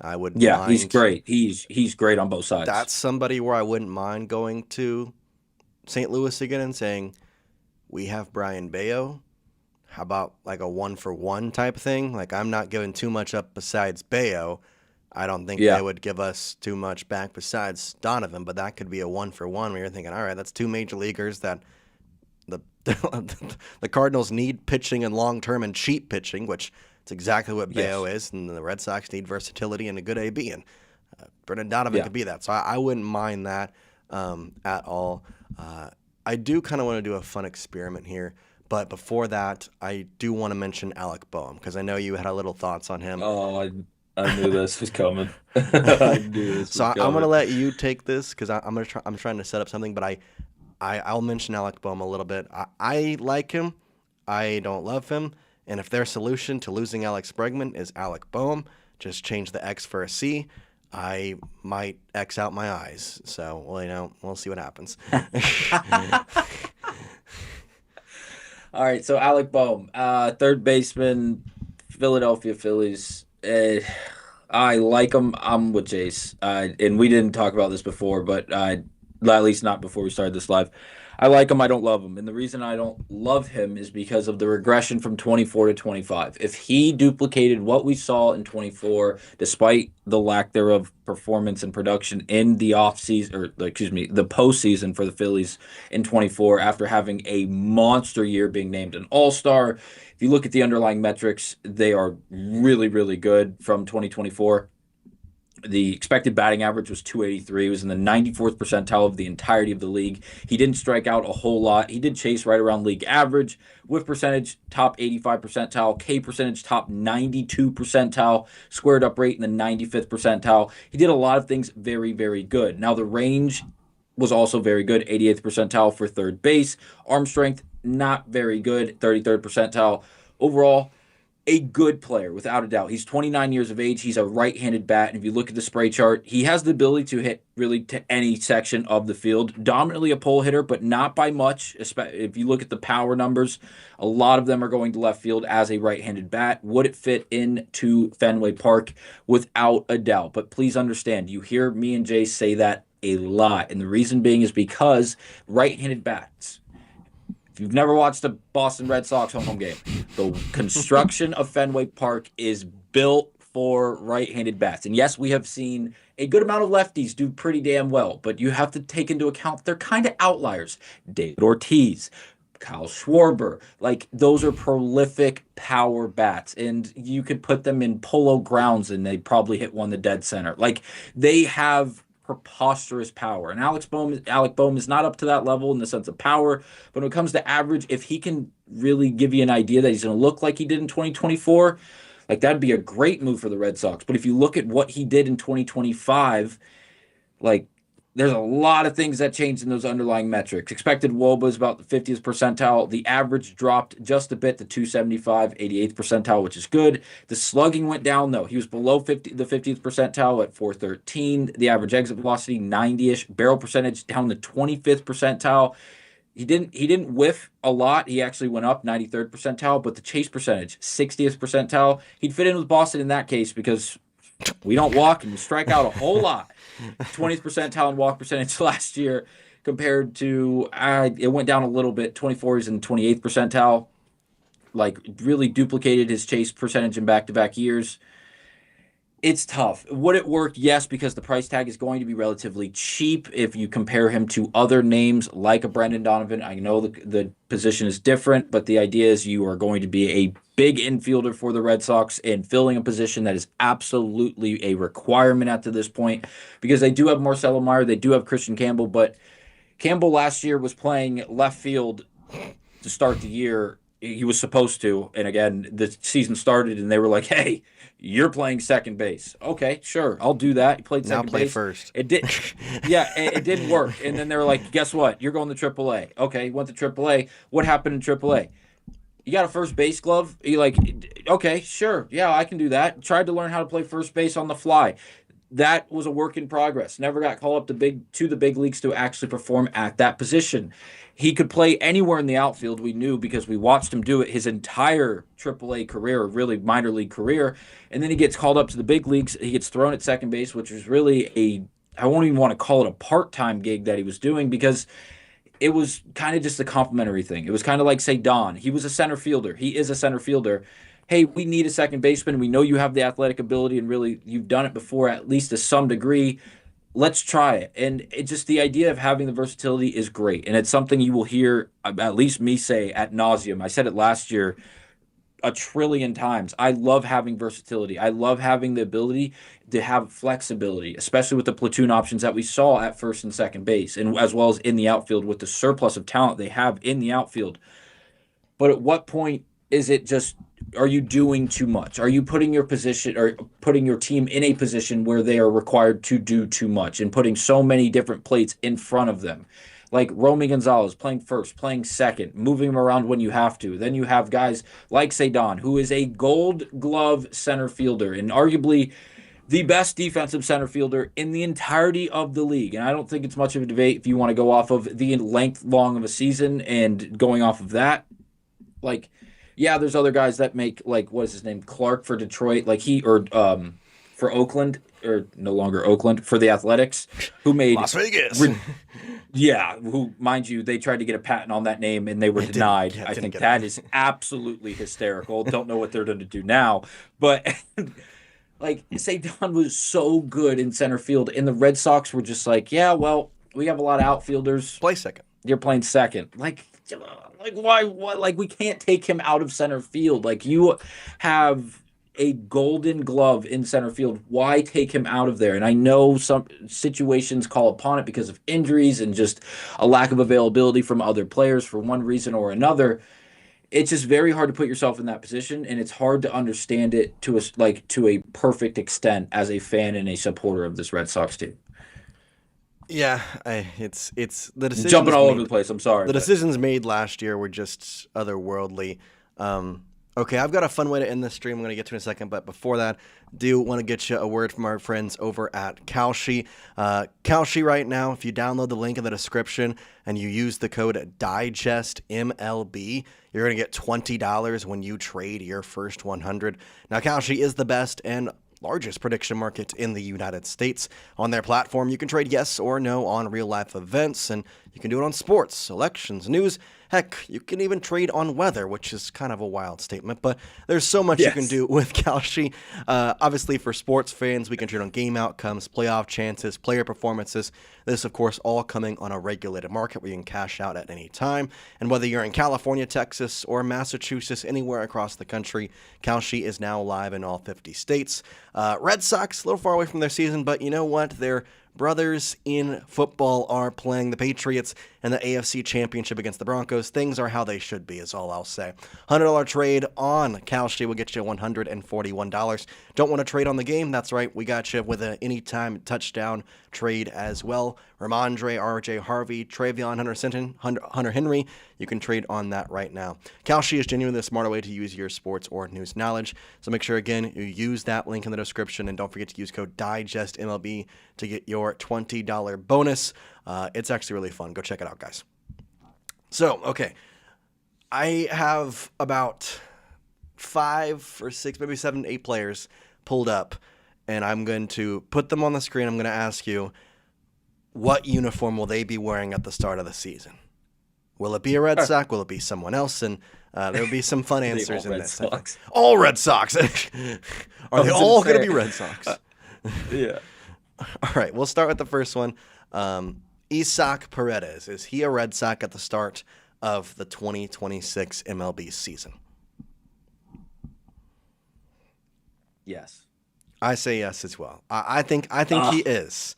I would Yeah, mind. he's great. He's great on both sides. That's somebody where I wouldn't mind going to St. Louis again and saying, we have Brayan Bello. How about like a 1-for-1 type thing? Like, I'm not giving too much up besides Bello. I don't think they would give us too much back besides Donovan, but that could be a 1-for-1 where you're thinking, all right, that's two major leaguers that the Cardinals need pitching and long-term and cheap pitching, which it's exactly what Bello is, and the Red Sox need versatility and a good AB, and Brendan Donovan could be that. So I wouldn't mind that at all. I do kind of want to do a fun experiment here, but before that, I do want to mention Alec Bohm, because I know you had a little thoughts on him. Oh, I knew this was coming. I knew this So was coming. I'm going to let you take this, because I'm trying to set up something, but I'll mention Alec Bohm a little bit. I like him. I don't love him. And if their solution to losing Alex Bregman is Alec Bohm, just change the X for a C, I might X out my eyes. So, well, we'll see what happens. All right, so Alec Bohm, third baseman, Philadelphia Phillies. I like him. I'm with Jace. And we didn't talk about this before, but at least not before we started this live. I like him. I don't love him. And the reason I don't love him is because of the regression from 24 to 25. If he duplicated what we saw in 24, despite the lack thereof performance and production in the offseason, or excuse me, the postseason for the Phillies in 24, after having a monster year being named an all-star, if you look at the underlying metrics, they are really, really good from 2024. The expected batting average was 283. He was in the 94th percentile of the entirety of the league. He didn't strike out a whole lot. He did chase right around league average. Whiff percentage, top 85 percentile. K percentage, top 92 percentile. Squared up rate in the 95th percentile. He did a lot of things very, very good. Now, the range was also very good. 88th percentile for third base. Arm strength, not very good. 33rd percentile. Overall, a good player, without a doubt. He's 29 years of age. He's a right-handed bat. And if you look at the spray chart, he has the ability to hit really to any section of the field. Dominantly a pull hitter, but not by much. If you look at the power numbers, a lot of them are going to left field as a right-handed bat. Would it fit into Fenway Park? Without a doubt. But please understand, you hear me and Jay say that a lot. And the reason being is because right-handed bats, if you've never watched a Boston Red Sox home game, the construction of Fenway Park is built for right-handed bats. And yes, we have seen a good amount of lefties do pretty damn well, but you have to take into account they're kind of outliers. David Ortiz, Kyle Schwarber, like those are prolific power bats, and you could put them in Polo Grounds and they probably hit one the dead center. Like they have preposterous power. And Alec Bohm is not up to that level in the sense of power, but when it comes to average, if he can really give you an idea that he's going to look like he did in 2024, like that'd be a great move for the Red Sox. But if you look at what he did in 2025, like there's a lot of things that changed in those underlying metrics. Expected WOBA is about the 50th percentile. The average dropped just a bit to 275, 88th percentile, which is good. The slugging went down, though. He was below the 50th percentile at 413. The average exit velocity, 90-ish. Barrel percentage down to 25th percentile. He didn't whiff a lot. He actually went up 93rd percentile, but the chase percentage, 60th percentile. He'd fit in with Boston in that case because we don't walk and strike out a whole lot. 20th percentile in walk percentage last year compared to it went down a little bit. 24 is in 28th percentile. Like really duplicated his chase percentage in back-to-back years. It's tough. Would it work? Yes, because the price tag is going to be relatively cheap if you compare him to other names like a Brendan Donovan. I know the position is different, but the idea is you are going to be a big infielder for the Red Sox and filling a position that is absolutely a requirement at to this point because they do have Marcelo Meyer, they do have Christian Campbell, but Campbell last year was playing left field to start the year. He was supposed to, and again, the season started, and they were like, "Hey, you're playing second base." Okay, sure, I'll do that. He played second base. Now play first. It did, yeah, it didn't work. And then they were like, "Guess what? You're going to AAA." Okay, he went to AAA. What happened in AAA? You got a first base glove? You like, okay, sure, yeah, I can do that. Tried to learn how to play first base on the fly. That was a work in progress. Never got called up to the big leagues to actually perform at that position. He could play anywhere in the outfield, we knew, because we watched him do it his entire AAA career, really minor league career. And then he gets called up to the big leagues. He gets thrown at second base, which was really I won't even want to call it a part-time gig that he was doing because it was kind of just a complimentary thing. It was kind of like, say, Don. He was a center fielder. He is a center fielder. Hey, we need a second baseman. We know you have the athletic ability and really you've done it before, at least to some degree. Let's try it. And it just the idea of having the versatility is great. And it's something you will hear, at least me say ad nauseum. I said it last year a trillion times. I love having versatility. I love having the ability to have flexibility, especially with the platoon options that we saw at first and second base, and as well as in the outfield with the surplus of talent they have in the outfield. But at what point is it just, are you doing too much? Are you putting your position or putting your team in a position where they are required to do too much and putting so many different plates in front of them? Like Romy Gonzalez playing first, playing second, moving him around when you have to. Then you have guys like Cedon, who is a gold glove center fielder and arguably the best defensive center fielder in the entirety of the league. And I don't think it's much of a debate if you want to go off of the length long of a season and going off of that. Like, yeah, there's other guys that make, like, what is his name? Clark for Detroit. Like for Oakland, or no longer Oakland, for the Athletics, who made Las Vegas. Yeah, who, mind you, they tried to get a patent on that name and they were denied. I think that is absolutely hysterical. Don't know what they're going to do now. But, like, Cedon was so good in center field, and the Red Sox were just like, yeah, well, we have a lot of outfielders. Play second. You're playing second. Like why? Like, we can't take him out of center field. Like, you have a golden glove in center field. Why take him out of there? And I know some situations call upon it because of injuries and just a lack of availability from other players for one reason or another. It's just very hard to put yourself in that position, and it's hard to understand it to a perfect extent as a fan and a supporter of this Red Sox team. Yeah, it's the decisions jumping all over the place. I'm sorry. The decisions made last year were just otherworldly. Okay, I've got a fun way to end this stream. I'm going to get to in a second, but before that, do want to get you a word from our friends over at Kalshi. Kalshi right now, if you download the link in the description and you use the code DIGESTMLB, you're going to get $20 when you trade your first 100. Now, Kalshi is the best and largest prediction market in the United States. On their platform, you can trade yes or no on real-life events, and you can do it on sports, elections, news. Heck, you can even trade on weather, which is kind of a wild statement, but there's so much you can do with Kalshi. Obviously, for sports fans, we can trade on game outcomes, playoff chances, player performances. This, of course, all coming on a regulated market where you can cash out at any time. And whether you're in California, Texas, or Massachusetts, anywhere across the country, Kalshi is now live in all 50 states. Red Sox, a little far away from their season, but you know what? They're brothers in football are playing the Patriots and the AFC Championship against the Broncos. Things are how they should be, is all I'll say. $100 trade on Kalshi will get you $141. Don't want to trade on the game? That's right. We got you with an anytime touchdown trade as well. Ramondre, RJ Harvey, Travion Hunter Henry. You can trade on that right now. Kalshi is genuinely the smarter way to use your sports or news knowledge. So make sure, again, you use that link in the description, and don't forget to use code DIGESTMLB to get your $20 bonus. It's actually really fun. Go check it out, guys. So, okay. I have about 5 or 6, maybe 7, 8 players pulled up, and I'm going to put them on the screen. I'm going to ask you, what uniform will they be wearing at the start of the season? Will it be a Red Sox? Will it be someone else? And there'll be some fun answers in this. All Red Sox. Are they all going to be Red Sox? Yeah. All right, we'll start with the first one. Isaac Paredes. Is he a Red Sox at the start of the 2026 MLB season? Yes. I say yes as well. I think he is.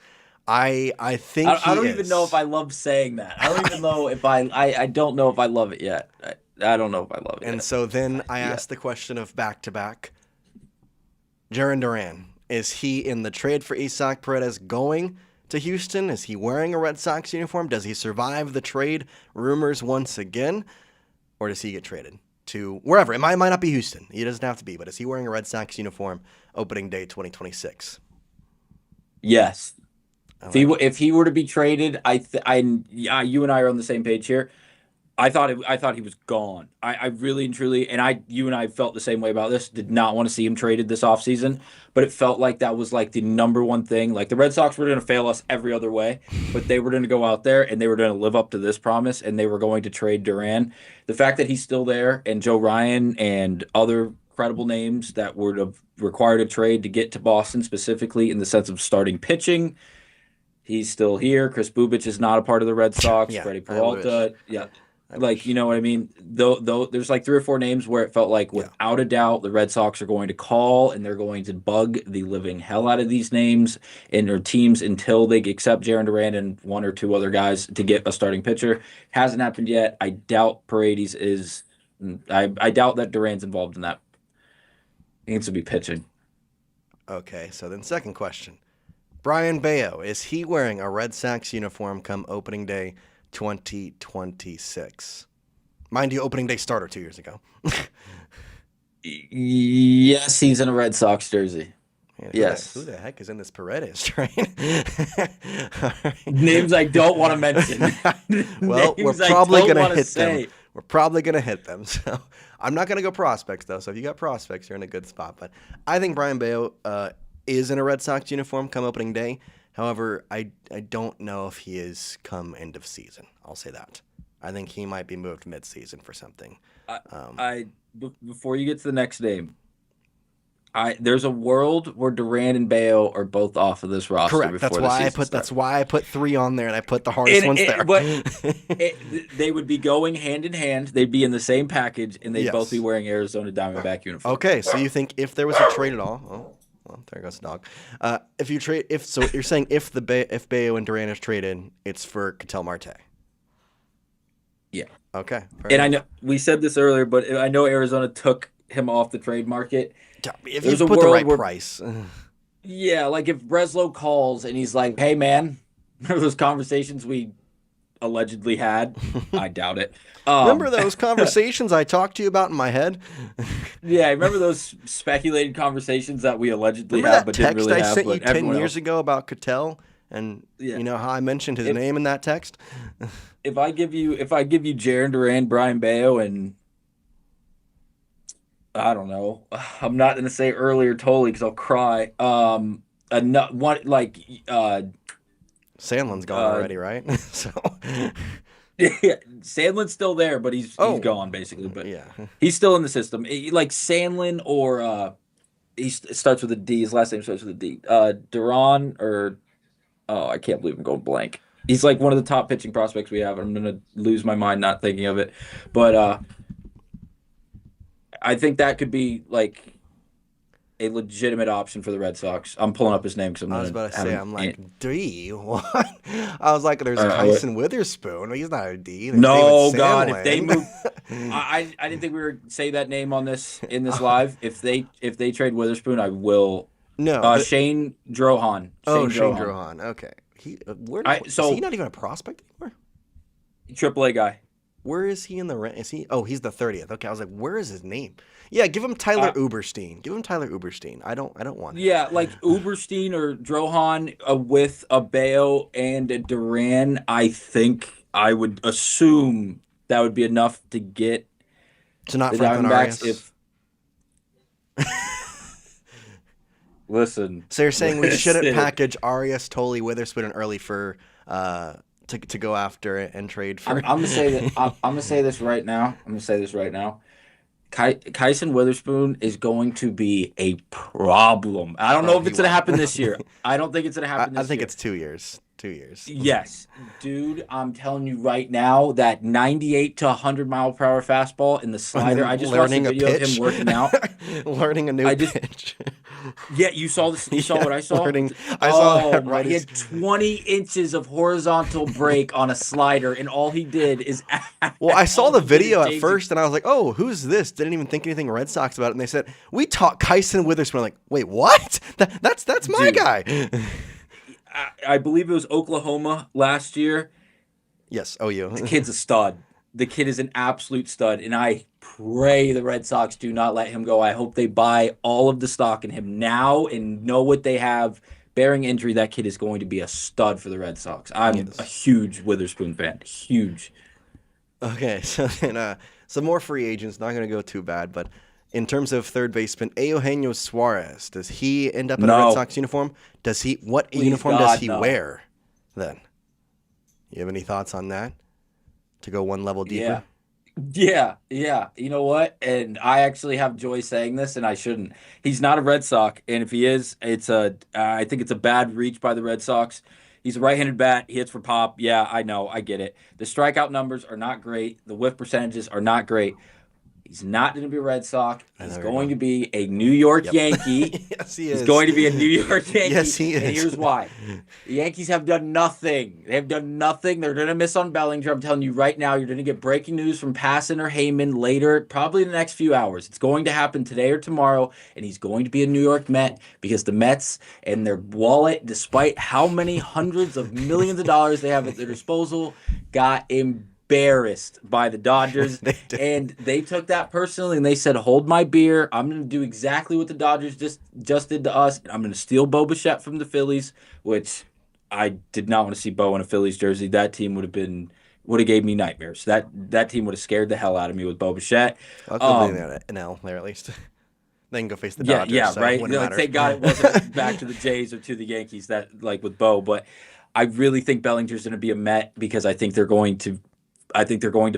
I think I don't even know if I love saying that. I don't even know if I don't know if I love it yet. I don't know if I love it and yet. So then I asked the question of back-to-back. Jarren Duran. Is he in the trade for Isaac Paredes going to Houston? Is he wearing a Red Sox uniform? Does he survive the trade rumors once again? Or does he get traded to wherever? It might not be Houston. He doesn't have to be. But is he wearing a Red Sox uniform opening day 2026? Yes. If he were to be traded, you and I are on the same page here. I thought he was gone. I really and truly, and you and I felt the same way about this. Did not want to see him traded this offseason, but it felt like that was like the number one thing. Like the Red Sox were going to fail us every other way, but they were going to go out there and they were going to live up to this promise, and they were going to trade Duran. The fact that he's still there, and Joe Ryan and other credible names that would have required a trade to get to Boston, specifically in the sense of starting pitching. He's still here. Chris Bubich is not a part of the Red Sox. Yeah, Freddie Peralta. Yeah. Like, you know what I mean? Though there's like 3 or 4 names where it felt like without a doubt the Red Sox are going to call and they're going to bug the living hell out of these names and their teams until they accept Jarren Duran and 1 or 2 other guys to get a starting pitcher. Hasn't happened yet. I doubt Paredes is. I doubt that Duran's involved in that. He needs to be pitching. Okay, so then second question. Brayan Bello, is he wearing a Red Sox uniform come opening day 2026? Mind you, opening day starter 2 years ago. Yes, he's in a Red Sox jersey. Man, yes. Who the heck is in this Paredes train? Names I don't want to mention. Well, we're probably going to hit them. We're probably going to hit them. So I'm not going to go prospects, though. So if you got prospects, you're in a good spot. But I think Brayan Bello is in a Red Sox uniform come opening day. However, I don't know if he is come end of season. I'll say that. I think he might be moved mid-season for something. Before you get to the next name, there's a world where Duran and Bello are both off of this roster. Correct. That's why I put 3 on there, and I put the hardest ones there. But they would be going hand in hand. They'd be in the same package, and they'd both be wearing Arizona Diamondback uniforms. Okay, so you think if there was a trade at all? Oh, well, there goes the dog. You're saying if Bello and Duran is traded, it's for Ketel Marte. Yeah. Okay. And I know we said this earlier, but I know Arizona took him off the trade market. If you put the right price. Yeah, like if Breslow calls and he's like, "Hey, man, remember those conversations we allegedly had?" I doubt it. Remember those conversations I talked to you about in my head? Yeah, I remember those speculated conversations that we allegedly had, but didn't really have. Remember that text I sent you 10 years ago about Ketel, and you know how I mentioned his name in that text? If I give you Jarren Duran, Brayan Bello, and I don't know, I'm not gonna say earlier totally because I'll cry. Sandlin's gone already, right? So. Yeah, Sandlin's still there, but he's gone basically. But he's still in the system. Like Sandlin or he starts with a D. His last name starts with a D. Duran or I can't believe I'm going blank. He's like one of the top pitching prospects we have. I'm gonna lose my mind not thinking of it, but I think that could be like a legitimate option for the Red Sox. I'm pulling up his name because I was about to say, I'm like, D? What? I was like, there's Uh, Kyson Witherspoon. He's not a D. There's no, David God, if they Samland. move, I didn't think we were say that name on this in this live. If they trade Witherspoon, I will. No. Shane Drohan. Shane Drohan. Okay. Is he not even a prospect anymore? AAA guy. Where is he in the rank? Is he? Oh, he's the 30th. Okay, I was like, where is his name? Yeah, give him Tyler Uberstein. Give him Tyler Uberstein. I don't want him. Yeah, like Uberstein or Drohan with a Bello and a Duran. I think I would assume that would be enough to get So not the Franklin Diamondbacks. Arias. Listen. So you're saying we shouldn't package Arias, Tolley, Witherspoon, and early for to go after it and trade for. I'm gonna say that. I'm gonna say this right now. Kyson Witherspoon is going to be a problem. I don't know if it's going to happen this year. I don't think it's going to happen this year. I think it's 2 years. 2 years. Yes. Dude, I'm telling you right now that 98 to 100 mile per hour fastball in the slider. I just watched a video of him working out. Learning a new pitch. Yeah, you saw this. You saw what I saw? I saw that right. He had 20 inches of horizontal break on a slider, and all he did is. Well, I saw the video at first, and I was like, "Oh, who's this?" Didn't even think anything Red Sox about it. And they said, "We taught Kyson Witherspoon." I'm like, "Wait, what? That's my guy." I believe it was Oklahoma last year. Yes, OU. The kid's a stud. The kid is an absolute stud, and I pray the Red Sox do not let him go. I hope they buy all of the stock in him now and know what they have. Bearing injury, that kid is going to be a stud for the Red Sox. I'm a huge Witherspoon fan. Huge. Okay, so then some more free agents. Not going to go too bad, but in terms of third baseman, Eugenio Suarez, does he end up in a Red Sox uniform? What uniform does he wear then? You have any thoughts on that? To go one level deeper? Yeah. You know what? And I actually have joy saying this, and I shouldn't. He's not a Red Sox, and if he is, I think it's a bad reach by the Red Sox. He's a right-handed bat. He hits for pop. Yeah, I know. I get it. The strikeout numbers are not great. The whiff percentages are not great. He's not going to be a Red Sox. He's going to be a New York Yankee. Yes, he is. He's going to be a New York Yankee. Yes, he is. And here's why. The Yankees have done nothing. They have done nothing. They're going to miss on Bellinger. I'm telling you right now, you're going to get breaking news from Passan or Heyman later, probably in the next few hours. It's going to happen today or tomorrow, and he's going to be a New York Met because the Mets and their wallet, despite how many hundreds of millions of dollars they have at their disposal, got embarrassed by the Dodgers. They took that personally, and they said, hold my beer. I'm going to do exactly what the Dodgers just did to us. I'm going to steal Bo Bichette from the Phillies, which I did not want to see Bo in a Phillies jersey. That team would have gave me nightmares. That team would have scared the hell out of me with Bo Bichette. I'll give an L there at least. Then go face the Dodgers. Yeah, right. Thank God it wasn't back to the Jays or to the Yankees that like with Bo. But I really think Bellinger's going to be a Met because I think they're going to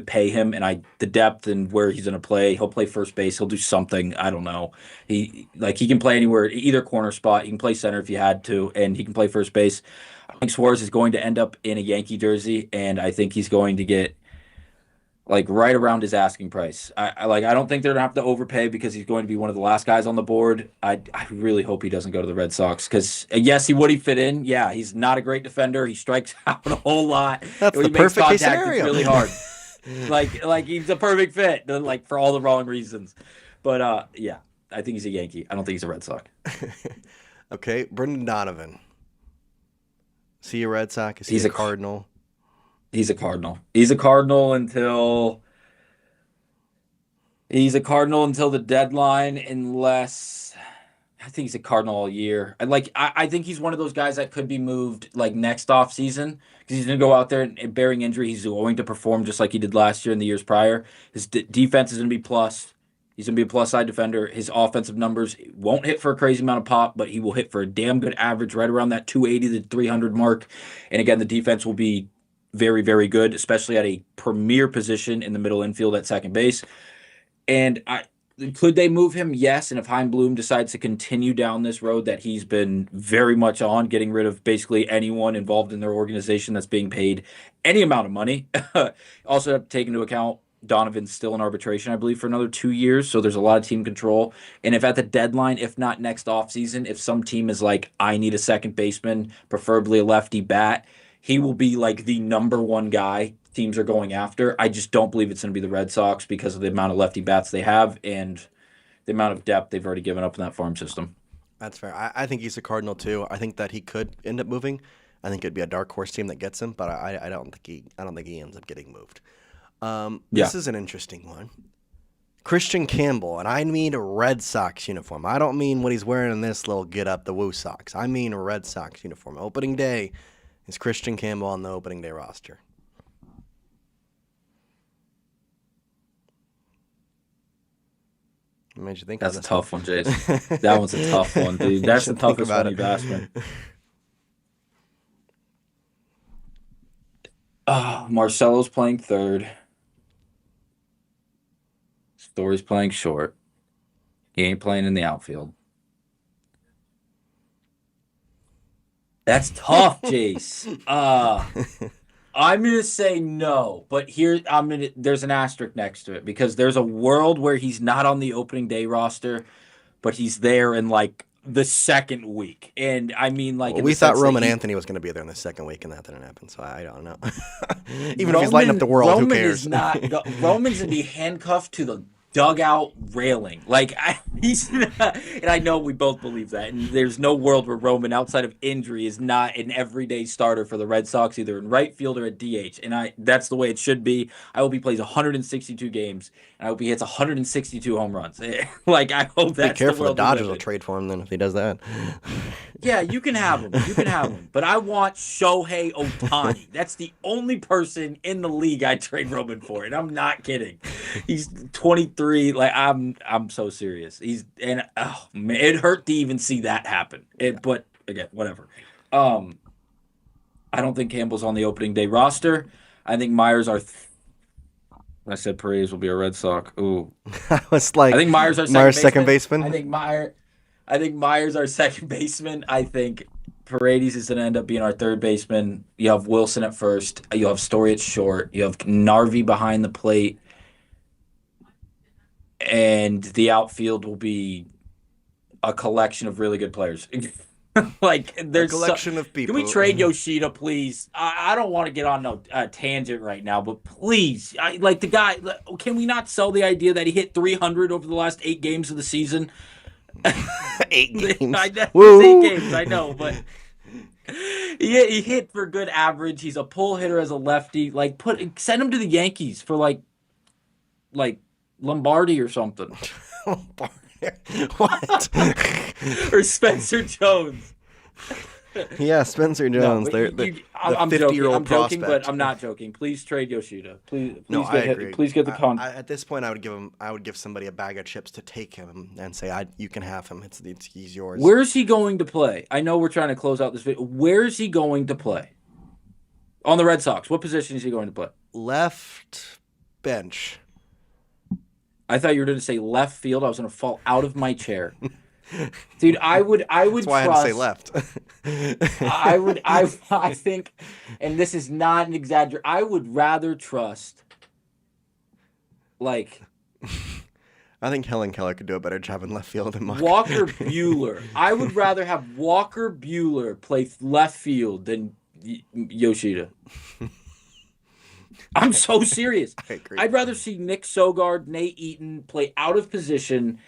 pay him, and the depth and where he's going to play. He'll play first base. He'll do something. I don't know. He can play anywhere, either corner spot. He can play center if he had to, and he can play first base. I think Suarez is going to end up in a Yankee jersey, and I think he's going to get right around his asking price. I don't think they're going to have to overpay because he's going to be one of the last guys on the board. I really hope he doesn't go to the Red Sox because, yes, he would fit in. Yeah, he's not a great defender. He strikes out a whole lot. That's the perfect case scenario. It's really hard. He's a perfect fit, for all the wrong reasons. But, yeah, I think he's a Yankee. I don't think he's a Red Sox. Okay, Brendan Donovan. Is he a Red Sox? Is he a Cardinal? He's a Cardinal. He's a Cardinal until the deadline, unless I think he's a Cardinal all year. I think he's one of those guys that could be moved next off season because he's going to go out there and bearing injury. He's going to perform just like he did last year and the years prior. His defense is going to be plus. He's going to be a plus side defender. His offensive numbers won't hit for a crazy amount of pop, but he will hit for a damn good average right around that 280 to 300 mark. And again, the defense will be very, very good, especially at a premier position in the middle infield at second base. And could they move him? Yes. And if Chaim Bloom decides to continue down this road that he's been very much on, getting rid of basically anyone involved in their organization that's being paid any amount of money, also have to take into account Donovan's still in arbitration, I believe, for another 2 years. So there's a lot of team control. And if at the deadline, if not next offseason, if some team is like, I need a second baseman, preferably a lefty bat, he will be like the number one guy teams are going after. I just don't believe it's going to be the Red Sox because of the amount of lefty bats they have and the amount of depth they've already given up in that farm system. That's fair. I think he's a Cardinal too. I think that he could end up moving. I think it'd be a dark horse team that gets him, but I don't think he ends up getting moved. This is an interesting one. Christian Campbell, and I mean a Red Sox uniform. I don't mean what he's wearing in this little get-up, the Woo Sox. I mean a Red Sox uniform. Opening day is Christian Campbell on the opening day roster. What made you think That's of a tough one, Jace. That one's a tough one, dude. That's the toughest one you've asked me. Marcelo's playing third. Story's playing short. He ain't playing in the outfield. That's tough, Jace. I'm gonna say no, but here there's an asterisk next to it because there's a world where he's not on the opening day roster, but he's there in like the second week. And I mean, like, we thought Roman Anthony was going to be there in the second week, and that didn't happen. So I don't know. Even if he's lighting up the world, who cares? Roman's gonna be handcuffed to the dugout railing. Like, he's not, and I know we both believe that. And there's no world where Roman, outside of injury, is not an everyday starter for the Red Sox, either in right field or at DH. And that's the way it should be. I hope he plays 162 games, and I hope he hits 162 home runs. Like, I hope that's be careful. the Dodgers will trade for him then if he does that. Yeah, you can have him. You can have him. But I want Shohei Ohtani. That's the only person in the league I'd trade Roman for, and I'm not kidding. He's 23. Like, I'm so serious. Oh man, it hurt to even see that happen. But again, whatever. I don't think Campbell's on the opening day roster. I think Myers I said Paredes will be a Red Sox. Ooh, I was like, I think Myers our second baseman. I think Myers our second baseman. I think Paredes is going to end up being our third baseman. You have Wilson at first. You have Story at short. You have Narvi behind the plate. And the outfield will be a collection of really good players. Like, there's a collection of people. Can we trade Yoshida, please? I don't want to get on no tangent right now, but please, like the guy. Can we not sell the idea that he hit 300 over the last 8 games of the season? 8 games. 8 games, I know, but he hit for good average. He's a pull hitter as a lefty. Like, send him to the Yankees for like Lombardi or something. What? Or Spencer Jones. Yeah, Spencer Jones. No, I'm 50-year-old joking, prospect. but I'm not joking. Please trade Yoshida. Please I agree. Please get the contract. At this point, I would give somebody a bag of chips to take him and say, you can have him. He's yours. Where's he going to play? I know we're trying to close out this video. Where's he going to play? On the Red Sox. What position is he going to play? Left bench. I thought you were going to say left field. I was going to fall out of my chair. Dude, I would That's why trust. I had to say left. I think, and this is not an exaggeration, I would rather trust, like, I think Helen Keller could do a better job in left field than Walker Buehler. I would rather have Walker Buehler play left field than Yoshida. I'm so serious. I agree. I'd rather see Nick Sogard, Nate Eaton play out of position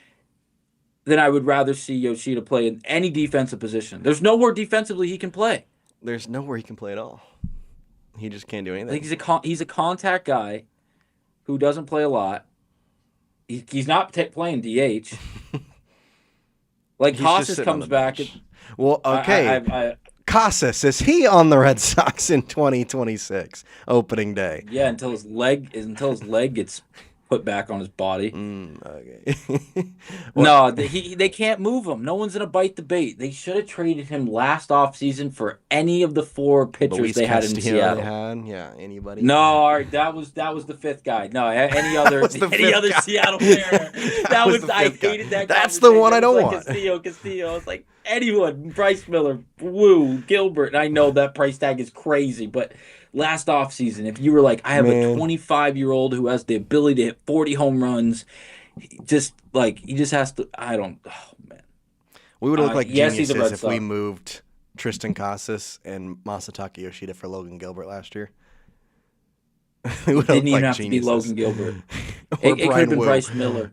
than I would rather see Yoshida play in any defensive position. There's nowhere defensively he can play. There's nowhere he can play at all. He just can't do anything. I think he's a contact guy who doesn't play a lot. He's not playing DH. Like, Casas comes back. Well, okay. Casas, is he on the Red Sox in 2026 opening day? Yeah, until his leg gets put back on his body. Okay. No, they can't move him. No one's gonna bite the bait. They should have traded him last offseason for any of the 4 pitchers Luis they had in Castillo Seattle. Yeah, anybody. No, all right, that was the 5th guy. No, any other Seattle player. I hated that. That's the one I don't want. Castillo. I was like, anyone, Bryce Miller, Woo, Gilbert. And I know that price tag is crazy, but last offseason, if you were like, I have a Man. 25-year-old who has the ability to hit 40 home runs, he just has to. I don't. Oh man. We would look like Yes, he's a geniuses Red if we Sox. moved Tristan Casas and Masataka Yoshida for Logan Gilbert last year. We would Didn't look even like have to be geniuses. Logan Gilbert. Or It could have Brian been Wu. Bryce Miller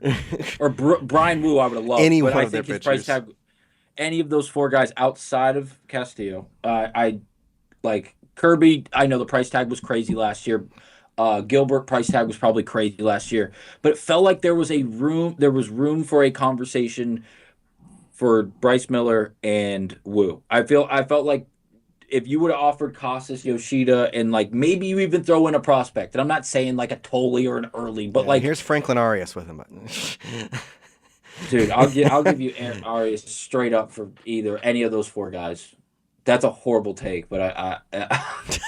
or Brian Wu. I would have loved, Any but one I of their think his price pitchers. tag. Any of those four guys outside of Castillo, I like Kirby. I know the price tag was crazy last year. Gilbert price tag was probably crazy last year, but it felt like there was room for a conversation for Bryce Miller and Wu. I felt like if you would have offered Casas, Yoshida, and like maybe you even throw in a prospect, and I'm not saying like a Tolley or an Early, but Yeah, like, here's Franklin Arias with him. dude, I'll give you Arias straight up for either any of those four guys. That's a horrible take, but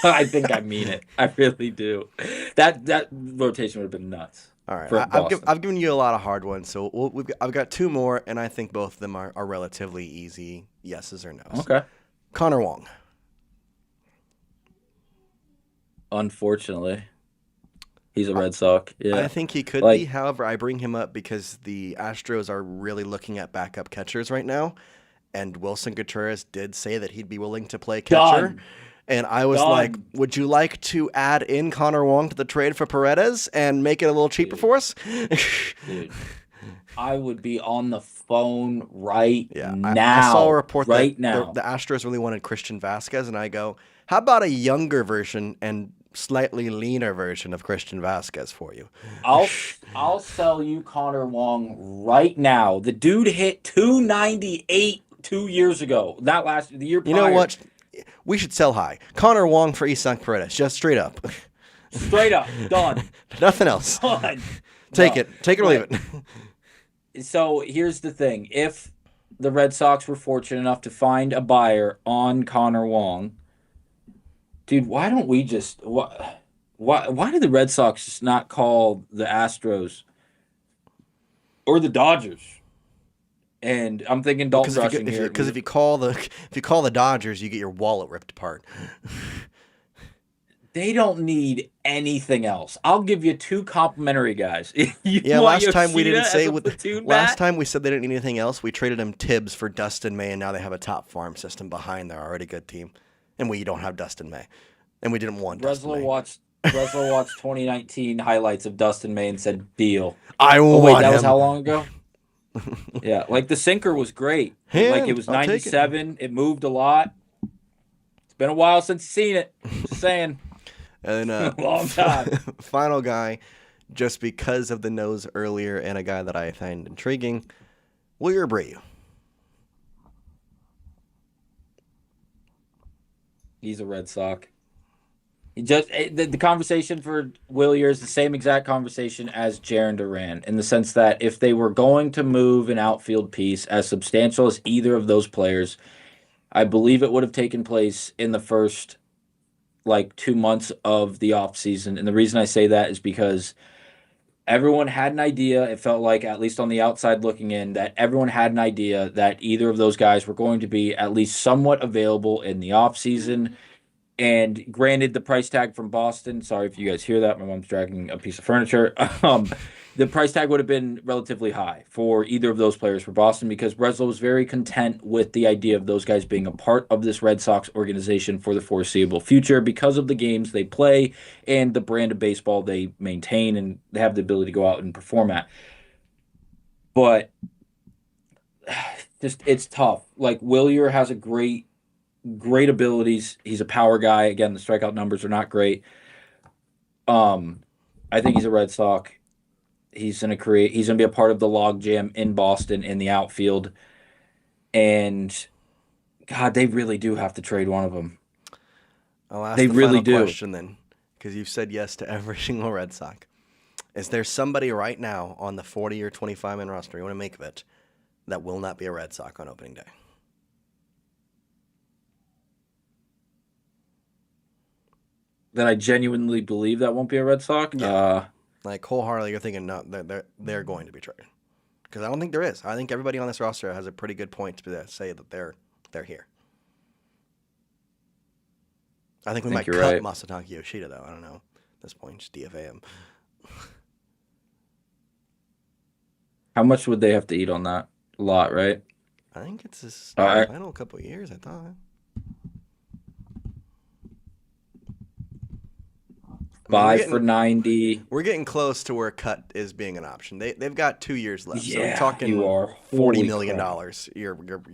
I think I mean it. I really do. That rotation would have been nuts. All right, For Boston. I've given you a lot of hard ones, so I've got two more, and I think both of them are relatively easy yeses or nos. Okay. Connor Wong. Unfortunately, he's a Red Sox. Yeah. I think he could Like- be. However, I bring him up because the Astros are really looking at backup catchers right now, and Wilson Gutierrez did say that he'd be willing to play catcher. Done. And I was Done. like, would you like to add in Connor Wong to the trade for Paredes and make it a little cheaper for us? Dude, I would be on the phone right now. I saw a report right that now. the Astros really wanted Christian Vasquez, and I go, how about a younger version and slightly leaner version of Christian Vasquez for you? I'll sell you Connor Wong right now. The dude hit 298 2 years ago. Not the year prior. You know what? We should sell high. Connor Wong for Isaac Paredes, just straight up. Straight up, done. Nothing else. Done. Take No. it or leave it. So here's the thing: if the Red Sox were fortunate enough to find a buyer on Connor Wong, dude, why don't we just why did the Red Sox just not call the Astros or the Dodgers? And I'm thinking Dalton rushing here Because if you call the Dodgers, you get your wallet ripped apart. they don't need anything else. I'll give you two complimentary guys. Yeah, last time we didn't say last time we said they didn't need anything else. We traded them Tibbs for Dustin May, and now they have a top farm system behind their already good team, and we don't have Dustin May, and we didn't want Dustin May. Breslow watched 2019 highlights of Dustin May and said, "Deal." I Oh want wait, that him. was how long ago? Yeah, like the sinker was great. Like it was I'll take it. 97. It moved a lot. It's been a while since you've seen it. Just saying. And then Long time. final guy, just because of the nose earlier, and a guy that I find intriguing, Wilyer Abreu. He's a Red Sox. The conversation for Willier is the same exact conversation as Jarren Duran, in the sense that if they were going to move an outfield piece as substantial as either of those players, I believe it would have taken place in the first 2 months of the offseason. And the reason I say that is because everyone had an idea. It felt like, at least on the outside looking in, that everyone had an idea that either of those guys were going to be at least somewhat available in the offseason. And granted, the price tag from Boston, sorry if you guys hear that, my mom's dragging a piece of furniture. The price tag would have been relatively high for either of those players for Boston, because Breslow was very content with the idea of those guys being a part of this Red Sox organization for the foreseeable future because of the games they play and the brand of baseball they maintain and they have the ability to go out and perform at. But it's tough. Like, Wilyer has a great abilities. He's a power guy. Again, the strikeout numbers are not great. I think he's a Red Sox. He's gonna be a part of the log jam in Boston in the outfield. And God, they really do have to trade one of them. I'll ask They the really final do. question then, because you've said yes to every single Red Sox. Is there somebody right now on the 40 or 25-man roster you want to make of it that will not be a Red Sox on opening day? That I genuinely believe that won't be a Red Sox. Yeah. Like wholeheartedly, you're thinking no, they're going to be traded. Because I don't think there is. I think everybody on this roster has a pretty good point to say that they're here. I think we might cut right. Masataka Yoshida, though. I don't know. At this point, just DFA him. How much would they have to eat on that? A lot, right? I think it's his right. final couple of years, I thought. Five for 90. We're getting close to where cut is being an option. They've got 2 years left. So Yeah, we're talking you are. $40 million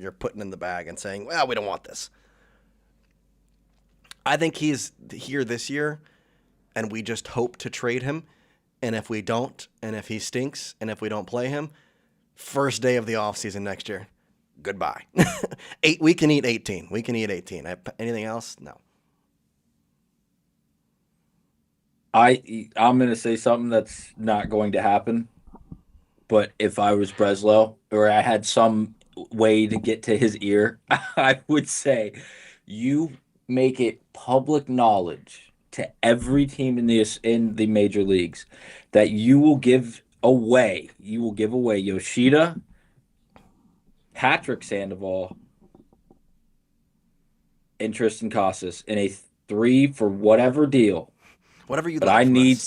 you're putting in the bag and saying, well, we don't want this. I think he's here this year, and we just hope to trade him. And if we don't, and if he stinks, and if we don't play him, first day of the offseason next year, goodbye. We can eat 18. We can eat 18. Anything else? No. I'm going to say something that's not going to happen, but if I was Breslow or I had some way to get to his ear, I would say you make it public knowledge to every team in the major leagues that you will give away Yoshida, Patrick Sandoval, and Tristan Casas in a 3 for whatever deal. Whatever you. But I need.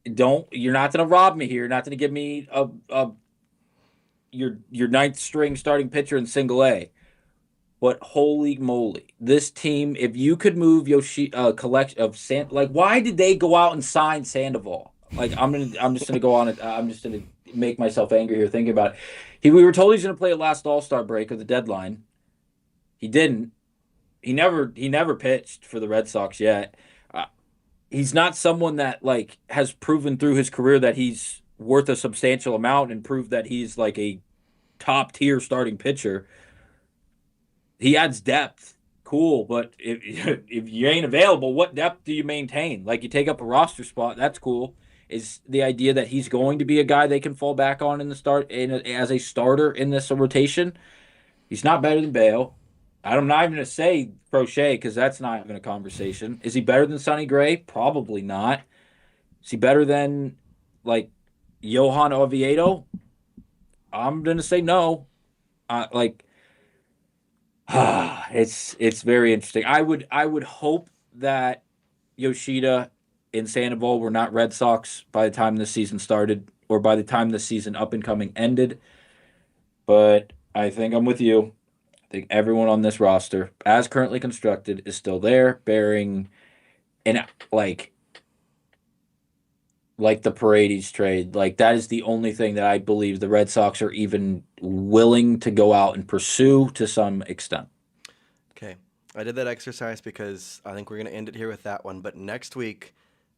You're not going to rob me here. You're not going to give me your ninth string starting pitcher in single A. But holy moly, this team! If you could move Yoshida, collection of why did they go out and sign Sandoval? I'm just gonna go on it. I'm just gonna make myself angry here thinking about it. We were told he's gonna play a last All-Star break of the deadline. He didn't. He never pitched for the Red Sox yet. He's not someone that has proven through his career that he's worth a substantial amount and proved that he's a top tier starting pitcher. He adds depth, cool, but if you ain't available, what depth do you maintain? You take up a roster spot, that's cool. Is the idea that he's going to be a guy they can fall back on in the start as a starter in this rotation? He's not better than Bello. I'm not even going to say Crochet because that's not even a conversation. Is he better than Sonny Gray? Probably not. Is he better than Johan Oviedo? I'm going to say no. It's very interesting. I would hope that Yoshida and Sandoval were not Red Sox by the time the season started or by the time the season up and coming ended. But I think I'm with you. I think everyone on this roster, as currently constructed, is still there, bearing the Paredes trade. That is the only thing that I believe the Red Sox are even willing to go out and pursue to some extent. Okay. I did that exercise because I think we're going to end it here with that one. But next week,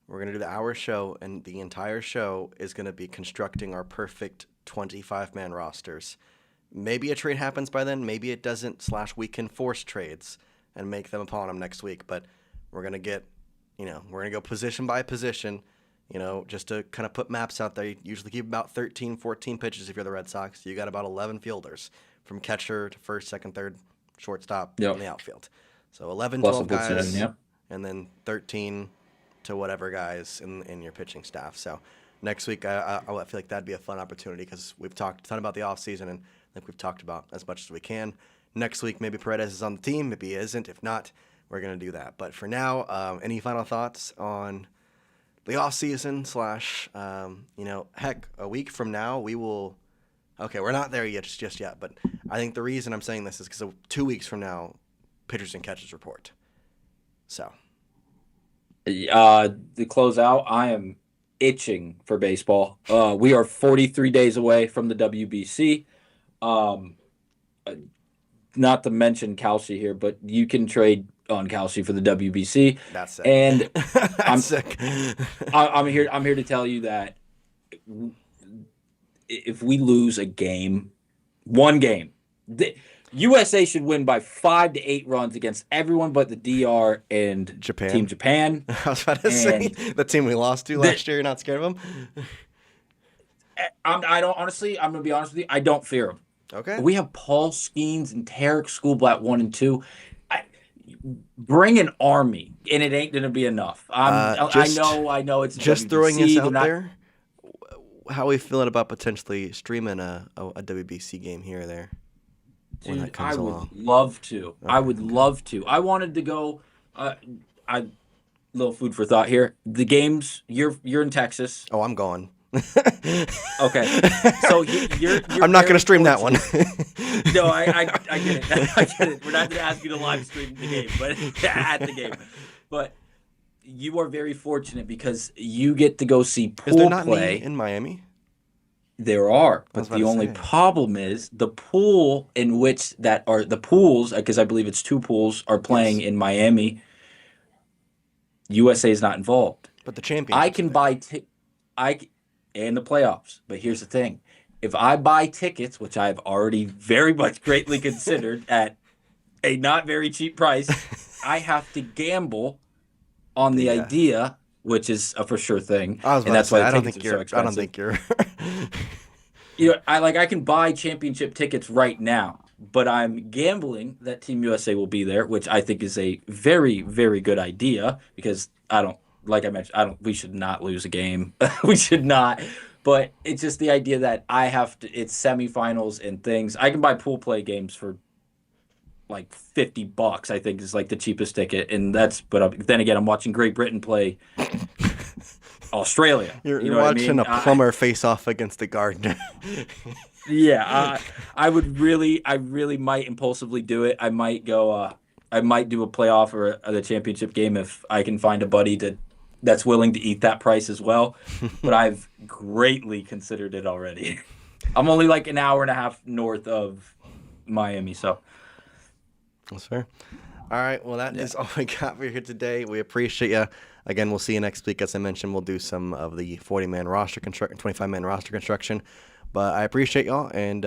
we're going to do the hour show, and the entire show is going to be constructing our perfect 25-man rosters. Maybe a trade happens by then. Maybe it doesn't. / we can force trades and make them upon them next week. But we're going to get, we're going to go position by position, just to kind of put maps out there. You usually keep about 13, 14 pitches if you're the Red Sox. You got about 11 fielders from catcher to first, second, third, shortstop, in the outfield. So 11, Plus 12 guys, yep. And then 13 to whatever guys in your pitching staff. So next week, I feel like that'd be a fun opportunity because we've talked a ton about the offseason, and I think we've talked about as much as we can. Next week, maybe Paredes is on the team. Maybe he isn't. If not, we're going to do that. But for now, any final thoughts on the offseason / heck, a week from now, we will – okay, we're not there yet just yet. But I think the reason I'm saying this is because 2 weeks from now, pitchers and catches report. So. To close out, I am itching for baseball. We are 43 days away from the WBC. Not to mention Kalshi here, but you can trade on Kalshi for the WBC. That's sick. And That's sick. I'm here to tell you that if we lose one game, the USA should win by 5 to 8 runs against everyone but the DR and Japan. Team Japan. I was about to say the team we lost to last year. You're not scared of them? I'm going to be honest with you. I don't fear them. Okay. We have Paul Skeens and Tarek Schoolblatt 1 and 2. Bring an army, and it ain't going to be enough. I know it's just WBC, throwing this out there. how are we feeling about potentially streaming a WBC game here or there when that Dude, comes I would along? love to. Okay, I would love to. I wanted to go. I little food for thought here. The games. You're in Texas. Oh, I'm going. Okay, so you're I'm not going very to stream that one. fortunate. No, I get it. I get it. We're not going to ask you to live stream the game, but at the game. But you are very fortunate because you get to go see Is there pool not play. any in Miami? There are, I was but about the to only say. problem is the pool in which that are the pools, because I believe it's two pools, are playing Yes. in Miami. USA is not involved. But the I championship. can buy and the playoffs. But here's the thing: if I buy tickets, which I've already very much greatly considered at a not very cheap price, I have to gamble on the Yeah. idea, which is a for sure thing, I was and about that's to say, why I the don't tickets think are so you're. expensive. I don't think you're. You know, I can buy championship tickets right now, but I'm gambling that Team USA will be there, which I think is a very, very good idea because like I mentioned, we should not lose a game. We should not. But it's just the idea that it's semifinals and things. I can buy pool play games for like $50, I think is like the cheapest ticket. And then again, I'm watching Great Britain play Australia. You're You know what I watching mean? a plumber face off against a gardener. Yeah, I really might impulsively do it. I might go. I might do a playoff or the championship game if I can find a buddy that's willing to eat that price as well. But I've greatly considered it already. I'm only like an hour and a half north of Miami, so That's fair. All right. Well, that is all we got for here today. We appreciate you. Again, we'll see you next week. As I mentioned, we'll do some of the 40-man roster construction, 25-man roster construction. But I appreciate y'all, and